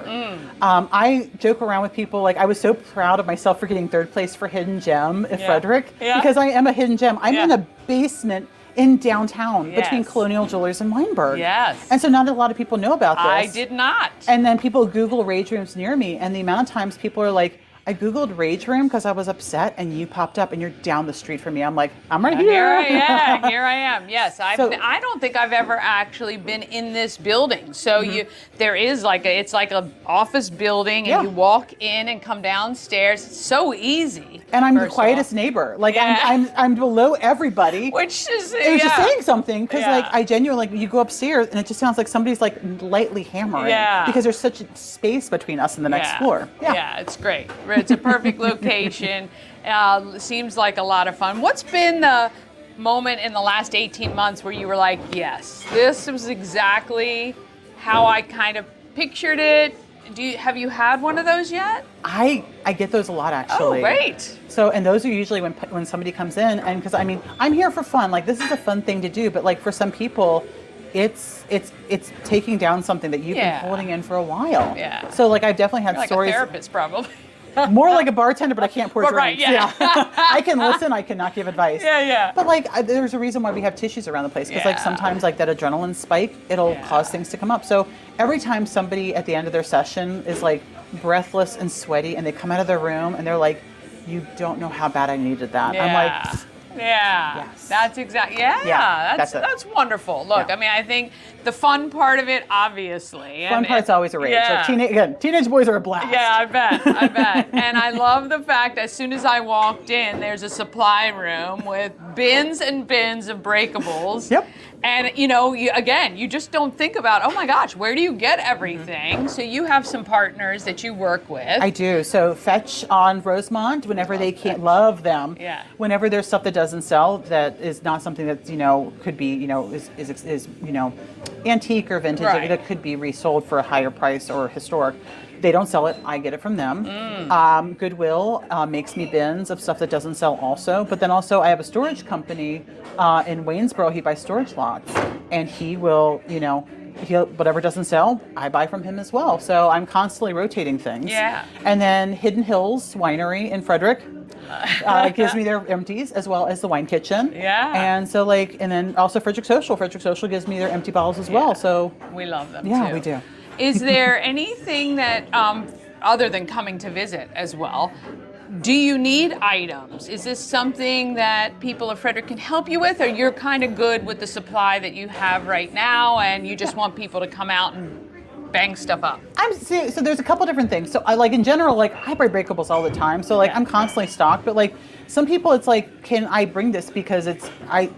F: I joke around with people, like I was so proud of myself for getting third place for Hidden Gem at Frederick, because I am a hidden gem. I'm in a basement in downtown between Colonial Jewelers and Weinberg.
B: Yes.
F: And so not a lot of people know about this.
B: I did not.
F: And then people Google rage rooms near me, and the amount of times people are like, I Googled rage room because I was upset and you popped up and you're down the street from me. I'm like, I'm right here.
B: Here I am. Yes, I don't think I've ever actually been in this building. So there is it's like a office building, and you walk in and come downstairs. It's so easy.
F: And I'm the quietest neighbor. Like I'm below everybody.
B: Which is
F: it was just saying something, because like I genuinely, like, you go upstairs and it just sounds like somebody's like lightly hammering, because there's such a space between us and the next floor.
B: Yeah, it's great. It's a perfect location. Seems like a lot of fun. What's been the moment in the last 18 months where you were like, yes, this was exactly how I kind of pictured it? Have you had one of those yet?
F: I get those a lot, actually.
B: Oh, great.
F: So, and those are usually when somebody comes in, and because I mean, I'm here for fun. Like, this is a fun thing to do, but like for some people, it's taking down something that you've been holding in for a while.
B: Yeah.
F: So like I've definitely had
B: You're like
F: stories.
B: a therapist, probably.
F: More like a bartender, but I can't pour drinks.
B: Right, yeah.
F: I can listen, I cannot give advice.
B: Yeah.
F: But like, there's a reason why we have tissues around the place, because like sometimes like that adrenaline spike, it'll cause things to come up. So every time somebody at the end of their session is like breathless and sweaty, and they come out of their room and they're like, you don't know how bad I needed that. I'm like,
B: yes. That's exactly, that's wonderful. Look, I mean, I think the fun part of it, obviously.
F: Fun part's always a rage. Like teenage boys are a blast.
B: Yeah, I bet. And I love the fact as soon as I walked in, there's a supply room with bins and bins of breakables.
F: Yep.
B: And you just don't think about, oh my gosh, where do you get everything? So you have some partners that you work with.
F: I do. So Fetch on Rosemont, whenever they can't, love them.
B: Yeah.
F: Whenever there's stuff that doesn't sell, that is not something that could be is antique or vintage, that could be resold for a higher price or historic. They don't sell it. I get it from them. Goodwill makes me bins of stuff that doesn't sell also. But then also I have a storage company in Waynesboro. He buys storage lots, and he will, whatever doesn't sell, I buy from him as well. So I'm constantly rotating things.
B: Yeah.
F: And then Hidden Hills Winery in Frederick gives me their empties, as well as the wine kitchen.
B: Yeah.
F: And so and then also Frederick Social. Frederick Social gives me their empty bottles as well. So
B: we love them too.
F: Yeah, we do.
B: Is there anything that, other than coming to visit as well, do you need items? Is this something that people of Frederick can help you with, or you're kind of good with the supply that you have right now and you just want people to come out and bang stuff up?
F: So there's a couple different things. So I in general, I buy breakables all the time. So I'm constantly stocked, but some people it's like, can I bring this because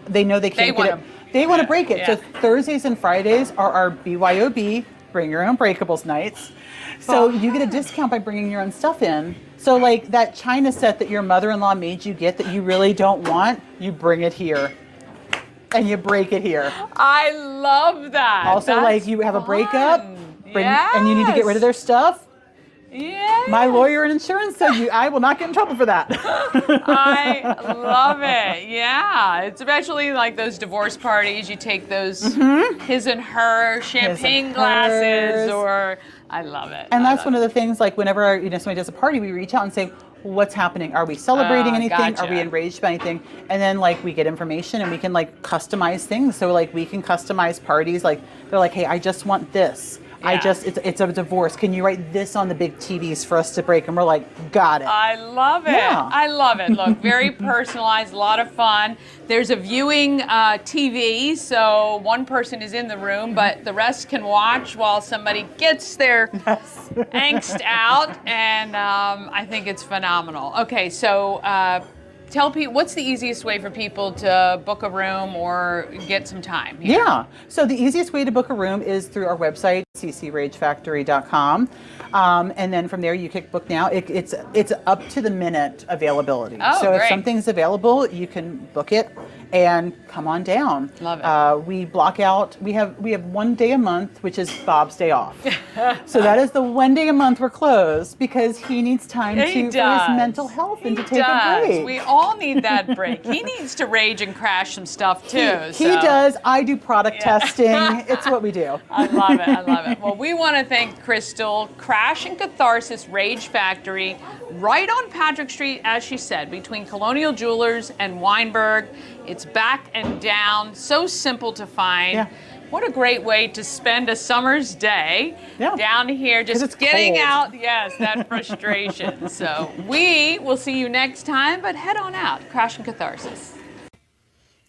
F: they know they can't get it. They want to break it. So Thursdays and Fridays are our BYOB, bring your own breakables nights. So you get a discount by bringing your own stuff in. So that china set that your mother-in-law made you get that you really don't want, you bring it here. And you break it here.
B: I love that.
F: Also, you have a breakup, and you need to get rid of their stuff.
B: Yeah.
F: My lawyer and insurance said I will not get in trouble for that.
B: I love it. Yeah. It's especially those divorce parties. You take those his and her champagne glasses, or I love it.
F: And that's one of the things, whenever somebody does a party, we reach out and say, what's happening? Are we celebrating anything?
B: Gotcha.
F: Are we enraged by anything? And then we get information and we can customize things. So we can customize parties. They're like, hey, I just want this. It's a divorce. Can you write this on the big TVs for us to break? And we're like, got it.
B: I love it.
F: Yeah.
B: I love it. Look, very personalized, a lot of fun. There's a viewing TV, so one person is in the room, but the rest can watch while somebody gets their angst out, and I think it's phenomenal. Okay, so tell people what's the easiest way for people to book a room or get some time here?
F: Yeah. So the easiest way to book a room is through our website, ccragefactory.com. And then from there you click book now. It's up to the minute availability.
B: Oh,
F: so
B: great.
F: if something's available, you can book it and come on down.
B: Love it.
F: We block out, we have 1 day a month, which is Bob's day off. So that is the 1 day a month we're closed because he needs time for his mental health and to take a break.
B: We all need that break. He needs to rage and crash some stuff too.
F: He does. I do product testing. It's what we do.
B: I love it. I love it. Well, we want to thank Crystal, Crash and Catharsis Rage Factory, right on Patrick Street, as she said, between Colonial Jewelers and Weinberg. It's back and down, so simple to find.
F: Yeah.
B: What a great way to spend a summer's day down here, just
F: it's
B: getting
F: cold.
B: out, that frustration. So we will see you next time, but head on out, Crash and Catharsis.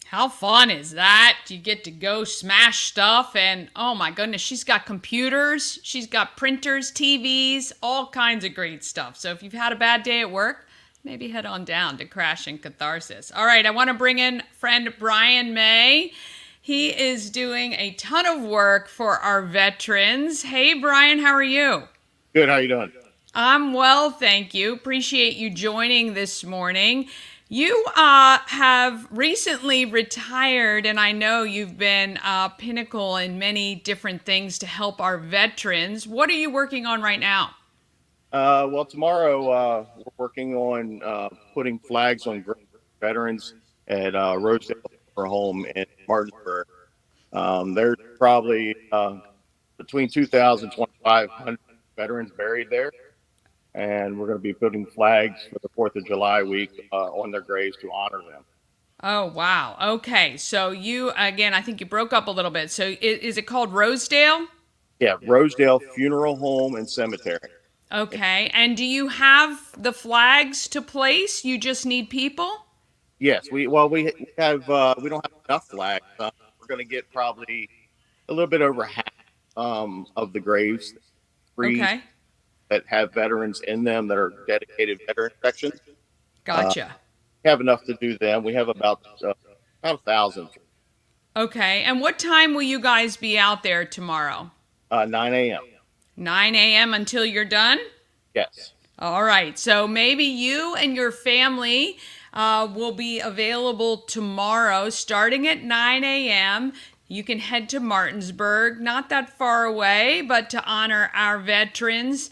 B: How fun is that? You get to go smash stuff, and oh my goodness, she's got computers, she's got printers, TVs, all kinds of great stuff. So if you've had a bad day at work, maybe head on down to Crash and Catharsis. All right, I want to bring in friend Bryan May. He is doing a ton of work for our veterans. Hey, Bryan, how are you?
G: Good. How you doing?
B: I'm well, thank you. Appreciate you joining this morning. You have recently retired, and I know you've been pinnacle in many different things to help our veterans. What are you working on right now?
G: Well, tomorrow we're working on putting flags on veterans at Rosedale Home in Martinsburg. There's probably between 2,000 and 2,500 veterans buried there, and we're going to be putting flags for the 4th of July week on their graves to honor them.
B: Oh, wow. Okay. So you, again, I think you broke up a little bit. So is it called Rosedale?
G: Yeah, Rosedale Funeral Home and Cemetery.
B: Okay. And do you have the flags to place? You just need people?
G: Yes, we have we don't have enough flags. We're going to get probably a little bit over half of the graves
B: Okay.
G: that have veterans in them that are dedicated veteran sections.
B: Gotcha.
G: We have enough to do them. We have about 1,000.
B: Okay. And what time will you guys be out there tomorrow?
G: 9 a.m.
B: 9 a.m. until you're done?
G: Yes.
B: All right. So maybe you and your family will be available tomorrow starting at 9 a.m. You can head to Martinsburg, not that far away, but to honor our veterans.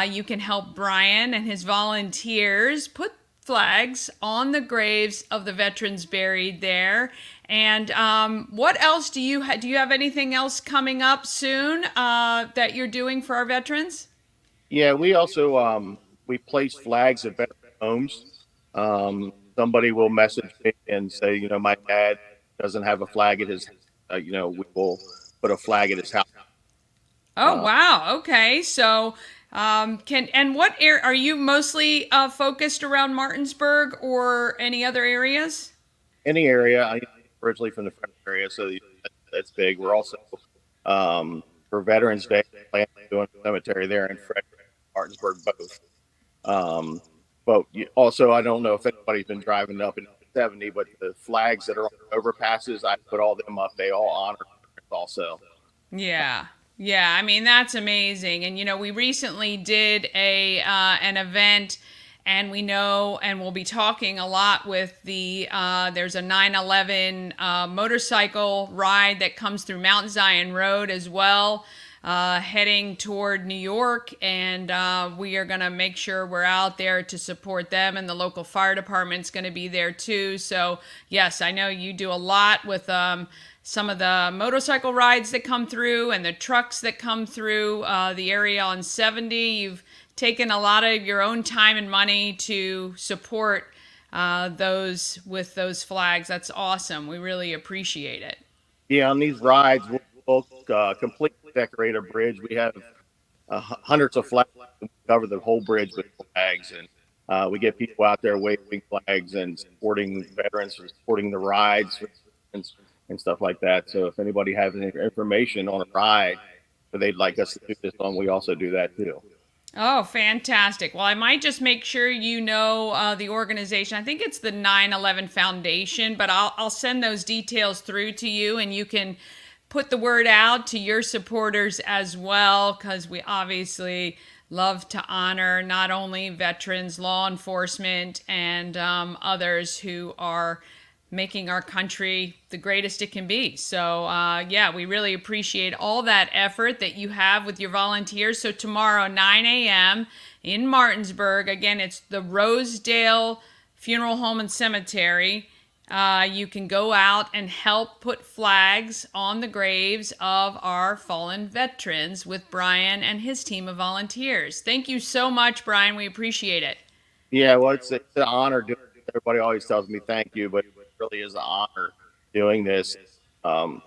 B: You can help Bryan and his volunteers put flags on the graves of the veterans buried there. And what else do you have anything else coming up soon that you're doing for our veterans?
G: Yeah, we also we place flags at veteran homes. Somebody will message me and say, my dad doesn't have a flag at his, we will put a flag at his house.
B: Oh, wow. Okay. So what area are you mostly focused around Martinsburg or any other areas?
G: Any area. I'm originally from the Frederick area, so that's big. We're also for Veterans Day planning on doing a cemetery there in Frederick, Martinsburg, both. But also, I don't know if anybody's been driving up in 70, but the flags that are on overpasses, I put all them up. They all honor also.
B: Yeah. Yeah, I mean, that's amazing. And, we recently did an event, and we know, and we'll be talking a lot with there's a 9/11 motorcycle ride that comes through Mount Zion Road as well, heading toward New York. And we are going to make sure we're out there to support them, and the local fire department's going to be there too. So, yes, I know you do a lot with some of the motorcycle rides that come through and the trucks that come through the area on 70. You've taken a lot of your own time and money to support those with those flags. That's awesome. We really appreciate it.
G: Yeah, on these rides, we'll completely decorate a bridge. We have hundreds of flags. We cover the whole bridge with flags, and we get people out there waving flags and supporting veterans, supporting the rides and stuff like that. So if anybody has any information on a ride that they'd like us to do this on, we also do that too.
B: Oh, fantastic. Well, I might just make sure you know the organization. I think it's the 9/11 Foundation, but I'll send those details through to you, and you can put the word out to your supporters as well, because we obviously love to honor not only veterans, law enforcement, and others who are making our country the greatest it can be. So, yeah, we really appreciate all that effort that you have with your volunteers. So tomorrow, 9 a.m. in Martinsburg, again, it's the Rosedale Funeral Home and Cemetery. You can go out and help put flags on the graves of our fallen veterans with Bryan and his team of volunteers. Thank you so much, Bryan. We appreciate it.
G: Yeah, well, it's an honor doing it. Everybody always tells me thank you, but it really is an honor doing this. I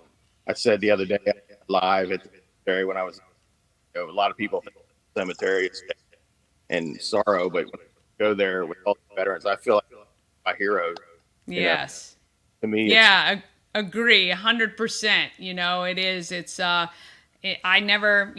G: said the other day live at the cemetery when I was, a lot of people think the cemetery is in sorrow, but when I go there with all the veterans, I feel like my heroes.
B: Yes.
G: To me,
B: Yeah, agree 100%. You know, it is. It's I never,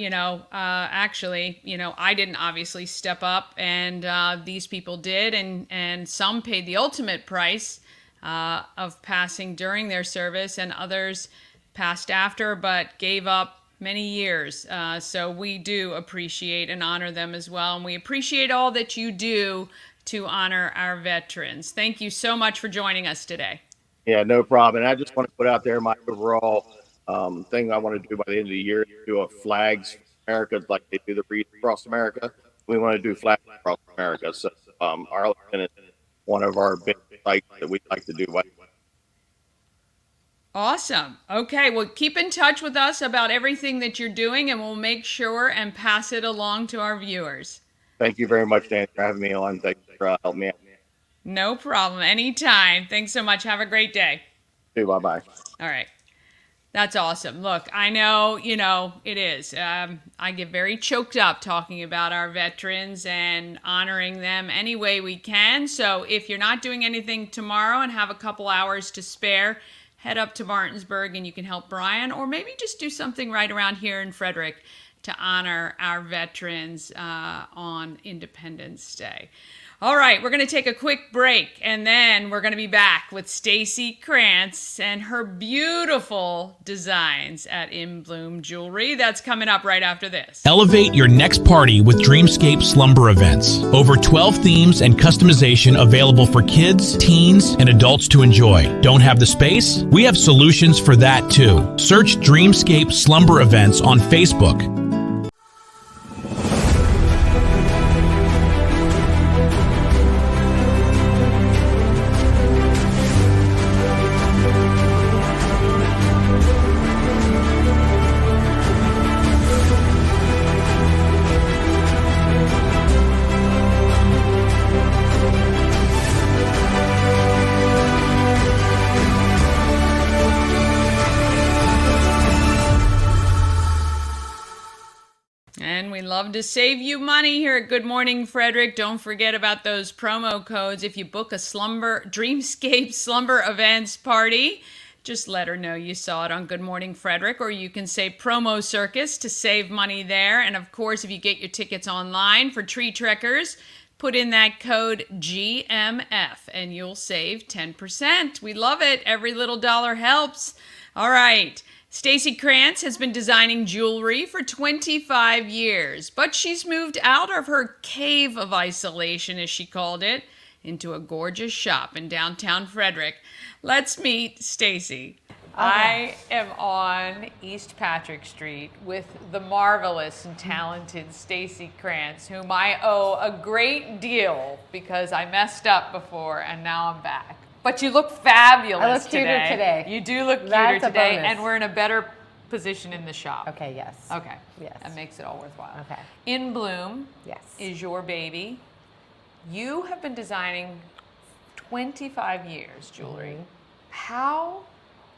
B: actually, I didn't obviously step up, and these people did, and some paid the ultimate price of passing during their service, and others passed after, but gave up many years. So we do appreciate and honor them as well, and we appreciate all that you do to honor our veterans. Thank you so much for joining us today.
G: yeah, no problem. And I just want to put out there my overall thing I want to do by the end of the year, do a flags for America, like they do the wreath across America. We want to do flags across America. So Arlington is one of our big sites that we'd like to do.
B: Awesome. Okay, well, keep in touch with us about everything that you're doing, and we'll make sure and pass it along to our viewers.
G: Thank you very much, Dan, for having me on. Thanks for helping me out.
B: No problem. Anytime. Thanks so much. Have a great day.
G: Bye-bye.
B: All right. That's awesome. Look, I know, it is. I get very choked up talking about our veterans and honoring them any way we can. So if you're not doing anything tomorrow and have a couple hours to spare, head up to Martinsburg and you can help Bryan, or maybe just do something right around here in Frederick to honor our veterans on Independence Day. All right, we're going to take a quick break, and then we're going to be back with Stacey Krantz and her beautiful designs at InBloom Jewelry. That's coming up right after this.
H: Elevate your next party with Dreamscape Slumber Events. Over 12 themes and customization available for kids, teens, and adults to enjoy. Don't have the space? We have solutions for that too. Search Dreamscape Slumber Events on Facebook.
B: And we love to save you money here at Good Morning Frederick. Don't forget about those promo codes. If you book a Dreamscape Slumber Events party, just let her know you saw it on Good Morning Frederick, or you can say Promo Circus to save money there. And of course, if you get your tickets online for Tree Trekkers, put in that code GMF and you'll save 10%. We love it. Every little dollar helps. All right. Stacey Krantz has been designing jewelry for 25 years, but she's moved out of her cave of isolation, as she called it, into a gorgeous shop in downtown Frederick. Let's meet Stacey. I am on East Patrick Street with the marvelous and talented Stacey Krantz, whom I owe a great deal because I messed up before and now I'm back. But you look fabulous.
I: I look cuter today.
B: You do look cuter
I: That's a
B: today,
I: bonus.
B: and we're in a better position in the shop.
I: Okay, yes.
B: Okay.
I: Yes.
B: That makes it all worthwhile.
I: Okay.
B: InBloom
I: Yes.
B: is your baby. You have been designing 25 years jewelry.
I: Mm-hmm.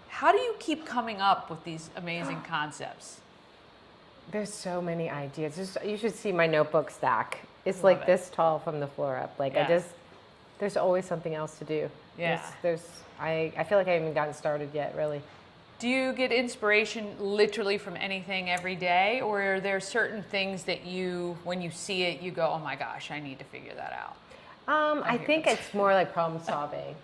B: How do you keep coming up with these amazing concepts?
I: There's so many ideas. You should see my notebook stack. It's
B: Love
I: like
B: it.
I: this tall from the floor up. Like
B: Yes.
I: there's always something else to do.
B: Yeah.
I: I feel like I haven't even gotten started yet, really.
B: Do you get inspiration literally from anything every day, or are there certain things that you, when you see it, you go, oh my gosh, I need to figure that out?
I: I think it's more like problem solving.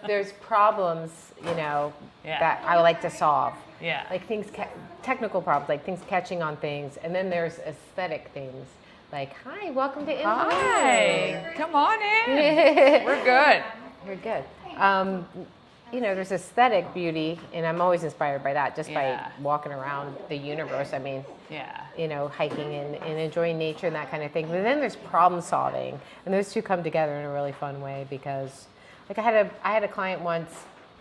I: There's problems, that I like to solve.
B: Yeah.
I: Like technical problems, like things catching on things. And then there's aesthetic things. Like, hi, welcome to InBloom.
B: Hi, come on in. We're good.
I: We're good. There's aesthetic beauty, and I'm always inspired by that just by walking around the universe. I mean, hiking and enjoying nature and that kind of thing. But then there's problem solving, and those two come together in a really fun way because, like, I had a client once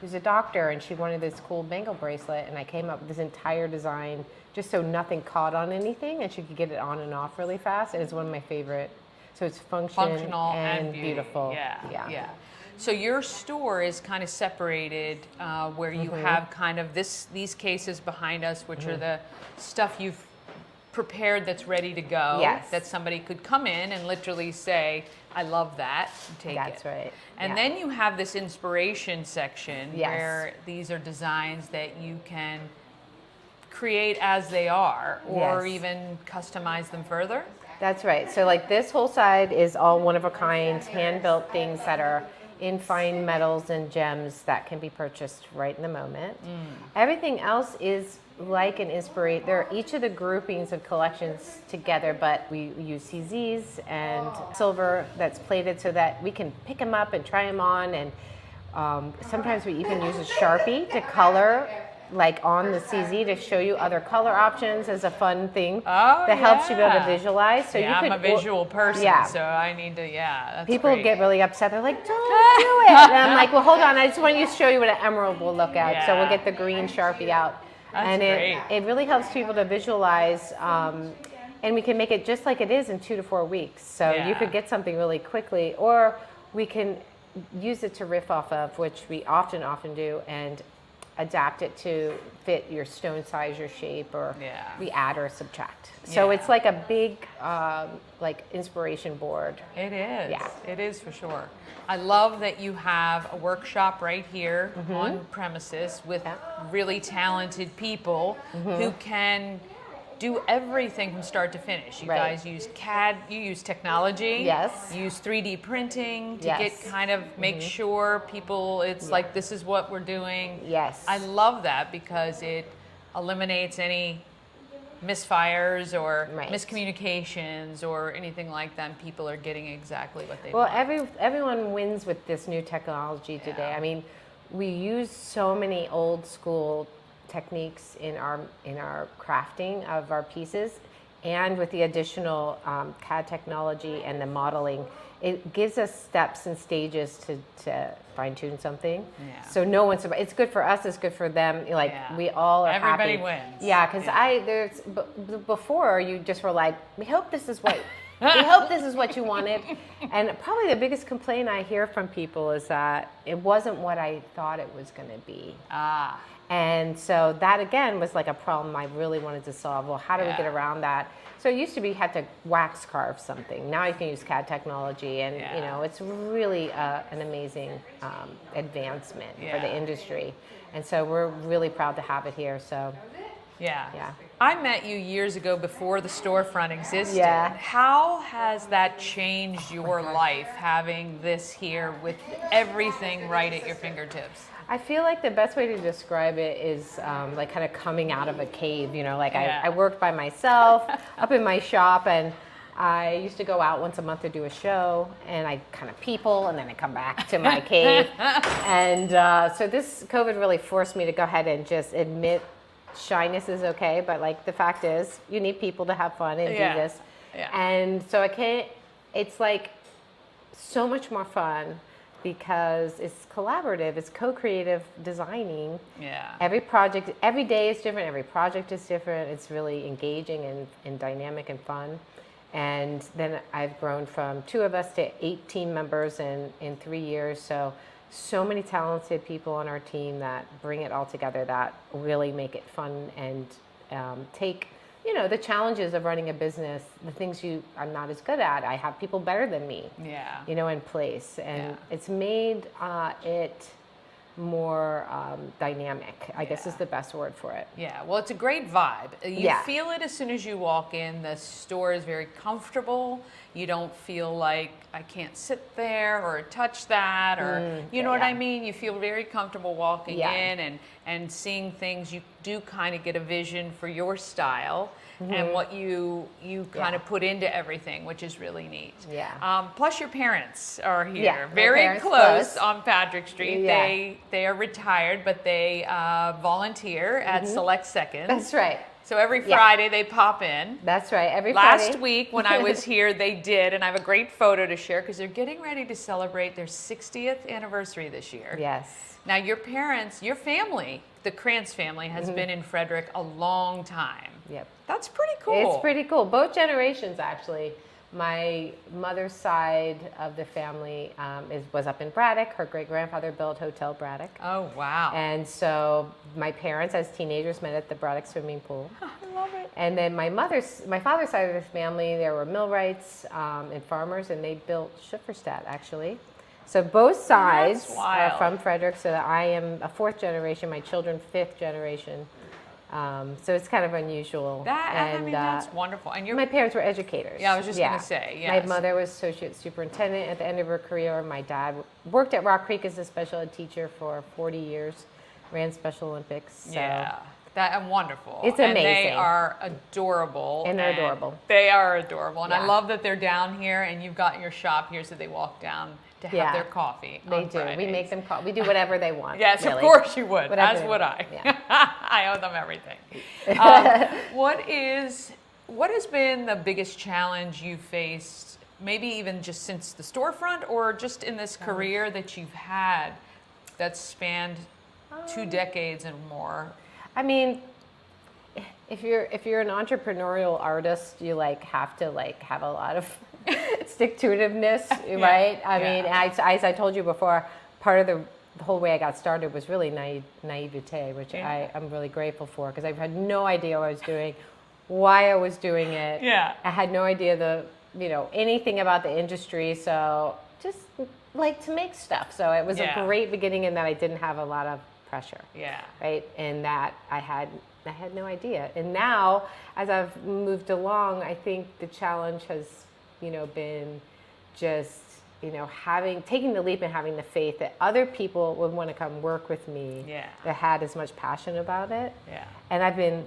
I: who's a doctor, and she wanted this cool bangle bracelet, and I came up with this entire design just so nothing caught on anything, and she could get it on and off really fast. And it's one of my favorite. So it's functional and beautiful.
B: Yeah. So your store is kind of separated where you have kind of these cases behind us, which are the stuff you've prepared that's ready to go.
I: Yes.
B: That somebody could come in and literally say, I love that, and take it.
I: That's right.
B: And then you have this inspiration section
I: Yes.
B: where these are designs that you can create as they are or
I: Yes.
B: even customize them further.
I: That's right. So like this whole side is all one of a kind, hand-built things that are in fine metals and gems that can be purchased right in the moment. Everything else is like an inspiration. They're each of the groupings of collections together, but we use CZs and silver that's plated so that we can pick them up and try them on. And sometimes we even use a Sharpie to color like on the CZ to show you other color options as a fun thing that helps you be able to visualize. So
B: yeah,
I: you could,
B: I'm a visual person, so I need to, that's
I: people
B: great.
I: get really upset. They're like, don't do it. And I'm like, well, hold on. I just want you to show you what an emerald will look at. So we'll get the green Sharpie out.
B: That's great.
I: It really helps people to visualize. And we can make it just like it is in 2 to 4 weeks. So you could get something really quickly, or we can use it to riff off of, which we often do, and adapt it to fit your stone size, your shape, or we add or subtract. So it's like a big like inspiration board.
B: It is.
I: Yeah.
B: It is for sure. I love that you have a workshop right here on premises with really talented people who can do everything from start to finish. You guys use CAD, you use technology.
I: Yes.
B: You use 3D printing to get kind of make sure people, it's like, this is what we're doing.
I: Yes.
B: I love that because it eliminates any misfires or miscommunications or anything like that. And people are getting exactly what they want.
I: Well, everyone wins with this new technology today. I mean, we use so many old school techniques in our crafting of our pieces, and with the additional CAD technology and the modeling, it gives us steps and stages to fine tune something. So no one's, it's good for us, it's good for them. Like we all are
B: Everybody
I: happy.
B: wins.
I: Yeah, because before you just were like, we hope this is what. We hope this is what you wanted. And probably the biggest complaint I hear from people is that it wasn't what I thought it was going to be. And so that, again, was like a problem I really wanted to solve. Well, how do we get around that? So it used to be you had to wax carve something. Now you can use CAD technology, and it's really an amazing advancement for the industry. And so we're really proud to have it here. So
B: I met you years ago before the storefront existed.
I: Yeah.
B: How has that changed your life, having this here with everything right at your fingertips?
I: I feel like the best way to describe it is like kind of coming out of a cave, like I worked by myself up in my shop, and I used to go out once a month to do a show, and I kind of people, and then I come back to my cave. And so this COVID really forced me to go ahead and just admit shyness is okay, but like the fact is you need people to have fun and do this. And so it's like so much more fun because it's collaborative, it's co-creative designing. Every project, every day is different, every project is different. It's really engaging and dynamic and fun. And then I've grown from 2 of us to 8 team members in 3 years. So many talented people on our team that bring it all together, that really make it fun and take, the challenges of running a business, the things I'm not as good at. I have people better than me, in place. And it's made it more dynamic, I guess is the best word for it.
B: Yeah, well, it's a great vibe. You
I: Yeah.
B: feel it as soon as you walk in. The store is very comfortable. You don't feel like I can't sit there or touch that, or you know what I mean? You feel very comfortable walking in and seeing things. You do kind of get a vision for your style and what you kind of put into everything, which is really neat.
I: Yeah.
B: Plus your parents are here,
I: Yeah, my
B: very
I: parents
B: close
I: close.
B: on Patrick Street.
I: Yeah.
B: They are retired, but they volunteer at Select Seconds.
I: That's right.
B: So every Friday they pop in.
I: That's right. Every
B: Last
I: Friday.
B: week when I was here, they did, and I have a great photo to share because they're getting ready to celebrate their 60th anniversary this year.
I: Yes.
B: Now your parents, your family, the Krantz family, has been in Frederick a long time.
I: Yep.
B: That's pretty cool.
I: It's pretty cool. Both generations, actually. My mother's side of the family was up in Braddock. Her great-grandfather built Hotel Braddock.
B: Oh, wow.
I: And so my parents, as teenagers, met at the Braddock swimming pool.
B: I love it.
I: And then my father's side of the family, there were millwrights and farmers, and they built Schifferstadt, actually. So both sides
B: That's
I: are
B: wild.
I: from Frederick. So I am a fourth generation, my children fifth generation. So it's kind of unusual.
B: I mean, that's wonderful. And
I: My parents were educators.
B: Yeah, I was just going to say, yes.
I: My mother was associate superintendent at the end of her career. My dad worked at Rock Creek as a special ed teacher for 40 years, ran Special Olympics. So.
B: Yeah. That wonderful.
I: It's
B: And they
I: amazing.
B: are adorable.
I: And they're adorable.
B: They are adorable. And I
I: Yeah.
B: love that they're down here and you've got your shop here so they walk down to have
I: Yeah.
B: their coffee.
I: They
B: on
I: do. We
B: Fridays.
I: make them call. We do whatever they want.
B: Yes,
I: really.
B: of course you would.
I: Whatever
B: As
I: they
B: would
I: want.
B: I.
I: Yeah.
B: I owe them everything. What has been the biggest challenge you faced, maybe even just since the storefront or just in this career that you've had that spanned 2 decades and more?
I: I mean, if you're an entrepreneurial artist, you have to have a lot of stick-to-itiveness, right? I mean, as I told you before, part of the whole way I got started was really naivete, which I'm really grateful for because I had no idea what I was doing, why I was doing it.
B: Yeah.
I: I had no idea anything about the industry, so just like to make stuff. So it was a great beginning in that I didn't have a lot of pressure.
B: Yeah.
I: Right, and that I had no idea. And now, as I've moved along, I think the challenge has, been just, taking the leap and having the faith that other people would want to come work with me that had as much passion about it.
B: Yeah.
I: And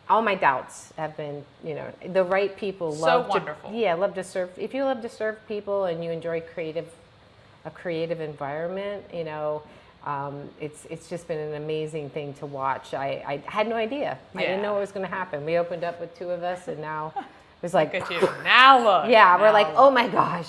I: all my doubts have been, the right people love
B: wonderful.
I: love to serve. If you love to serve people and you enjoy a creative environment, it's just been an amazing thing to watch. I had no idea. I didn't know what was going to happen. We opened up with 2 of us, and now it was like,
B: Look at you. Now look.
I: yeah, we're
B: Now
I: like,
B: look.
I: oh my gosh.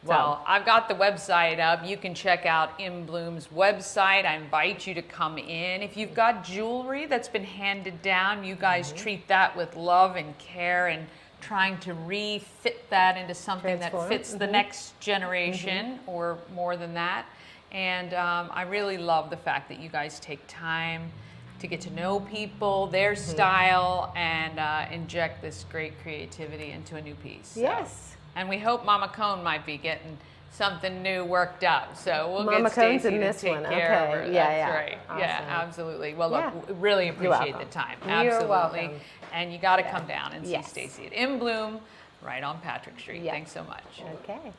B: Well, I've got the website up. You can check out InBloom's website. I invite you to come in. If you've got jewelry that's been handed down, you guys treat that with love and care and trying to refit that into something that
I: Transform.
B: fits the next generation or more than that. And I really love the fact that you guys take time to get to know people, their style, and inject this great creativity into a new piece. So.
I: Yes.
B: And we hope Mama Cone might be getting something new worked up. So we'll
I: Mama
B: get
I: Cone's
B: Stacey
I: in
B: to
I: this
B: take
I: one.
B: care of her.
I: Okay. Yeah,
B: That's
I: yeah.
B: right. Yeah,
I: Awesome.
B: absolutely. Well,
I: Yeah.
B: look, we really appreciate the
I: welcome.
B: time.
I: You're
B: Absolutely.
I: welcome.
B: And you got to come down and see
I: Yes.
B: Stacey at InBloom right on Patrick Street.
I: Yes.
B: Thanks so much.
I: Okay.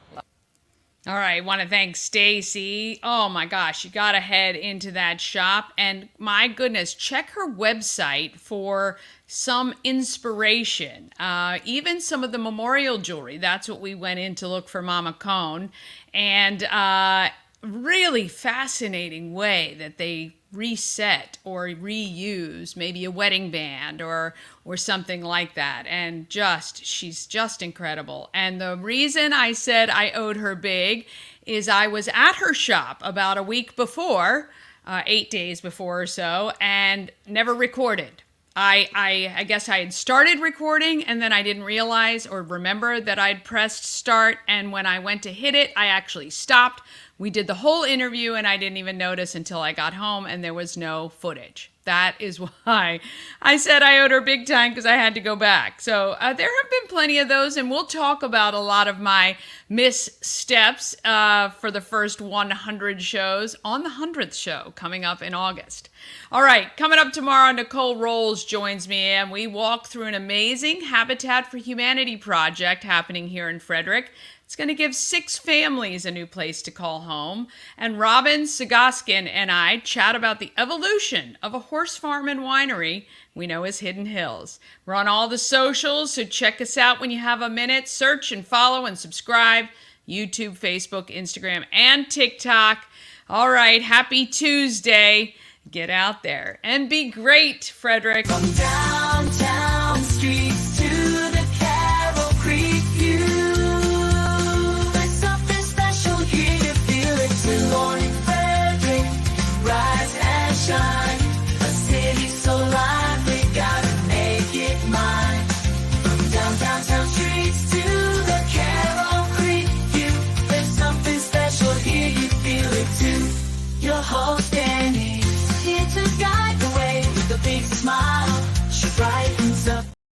B: All right, I want to thank Stacey. Oh my gosh, you got to head into that shop. And my goodness, check her website for some inspiration. Even some of the memorial jewelry. That's what we went in to look for Mama Cone. And really fascinating way that they reset or reuse maybe a wedding band or something like that. And she's just incredible. And the reason I said I owed her big is I was at her shop about a week before, 8 days before or so, and never recorded. I guess I had started recording and then I didn't realize or remember that I'd pressed start, and when I went to hit it, I actually stopped, We did the whole interview and I didn't even notice until I got home and there was no footage. That is why I said I owed her big time, because I had to go back. So there have been plenty of those, and we'll talk about a lot of my missteps for the first 100 shows on the 100th show coming up in August. All right, coming up tomorrow, Nicole Rolls joins me, and we walk through an amazing Habitat for Humanity project happening here in Frederick. It's going to give 6 families a new place to call home. And Robin Sagoskin and I chat about the evolution of a horse farm and winery we know as Hidden Hills. We're on all the socials, so check us out when you have a minute. Search and follow and subscribe. YouTube, Facebook, Instagram, and TikTok. All right, happy Tuesday. Get out there and be great, Frederick.
A: Come down.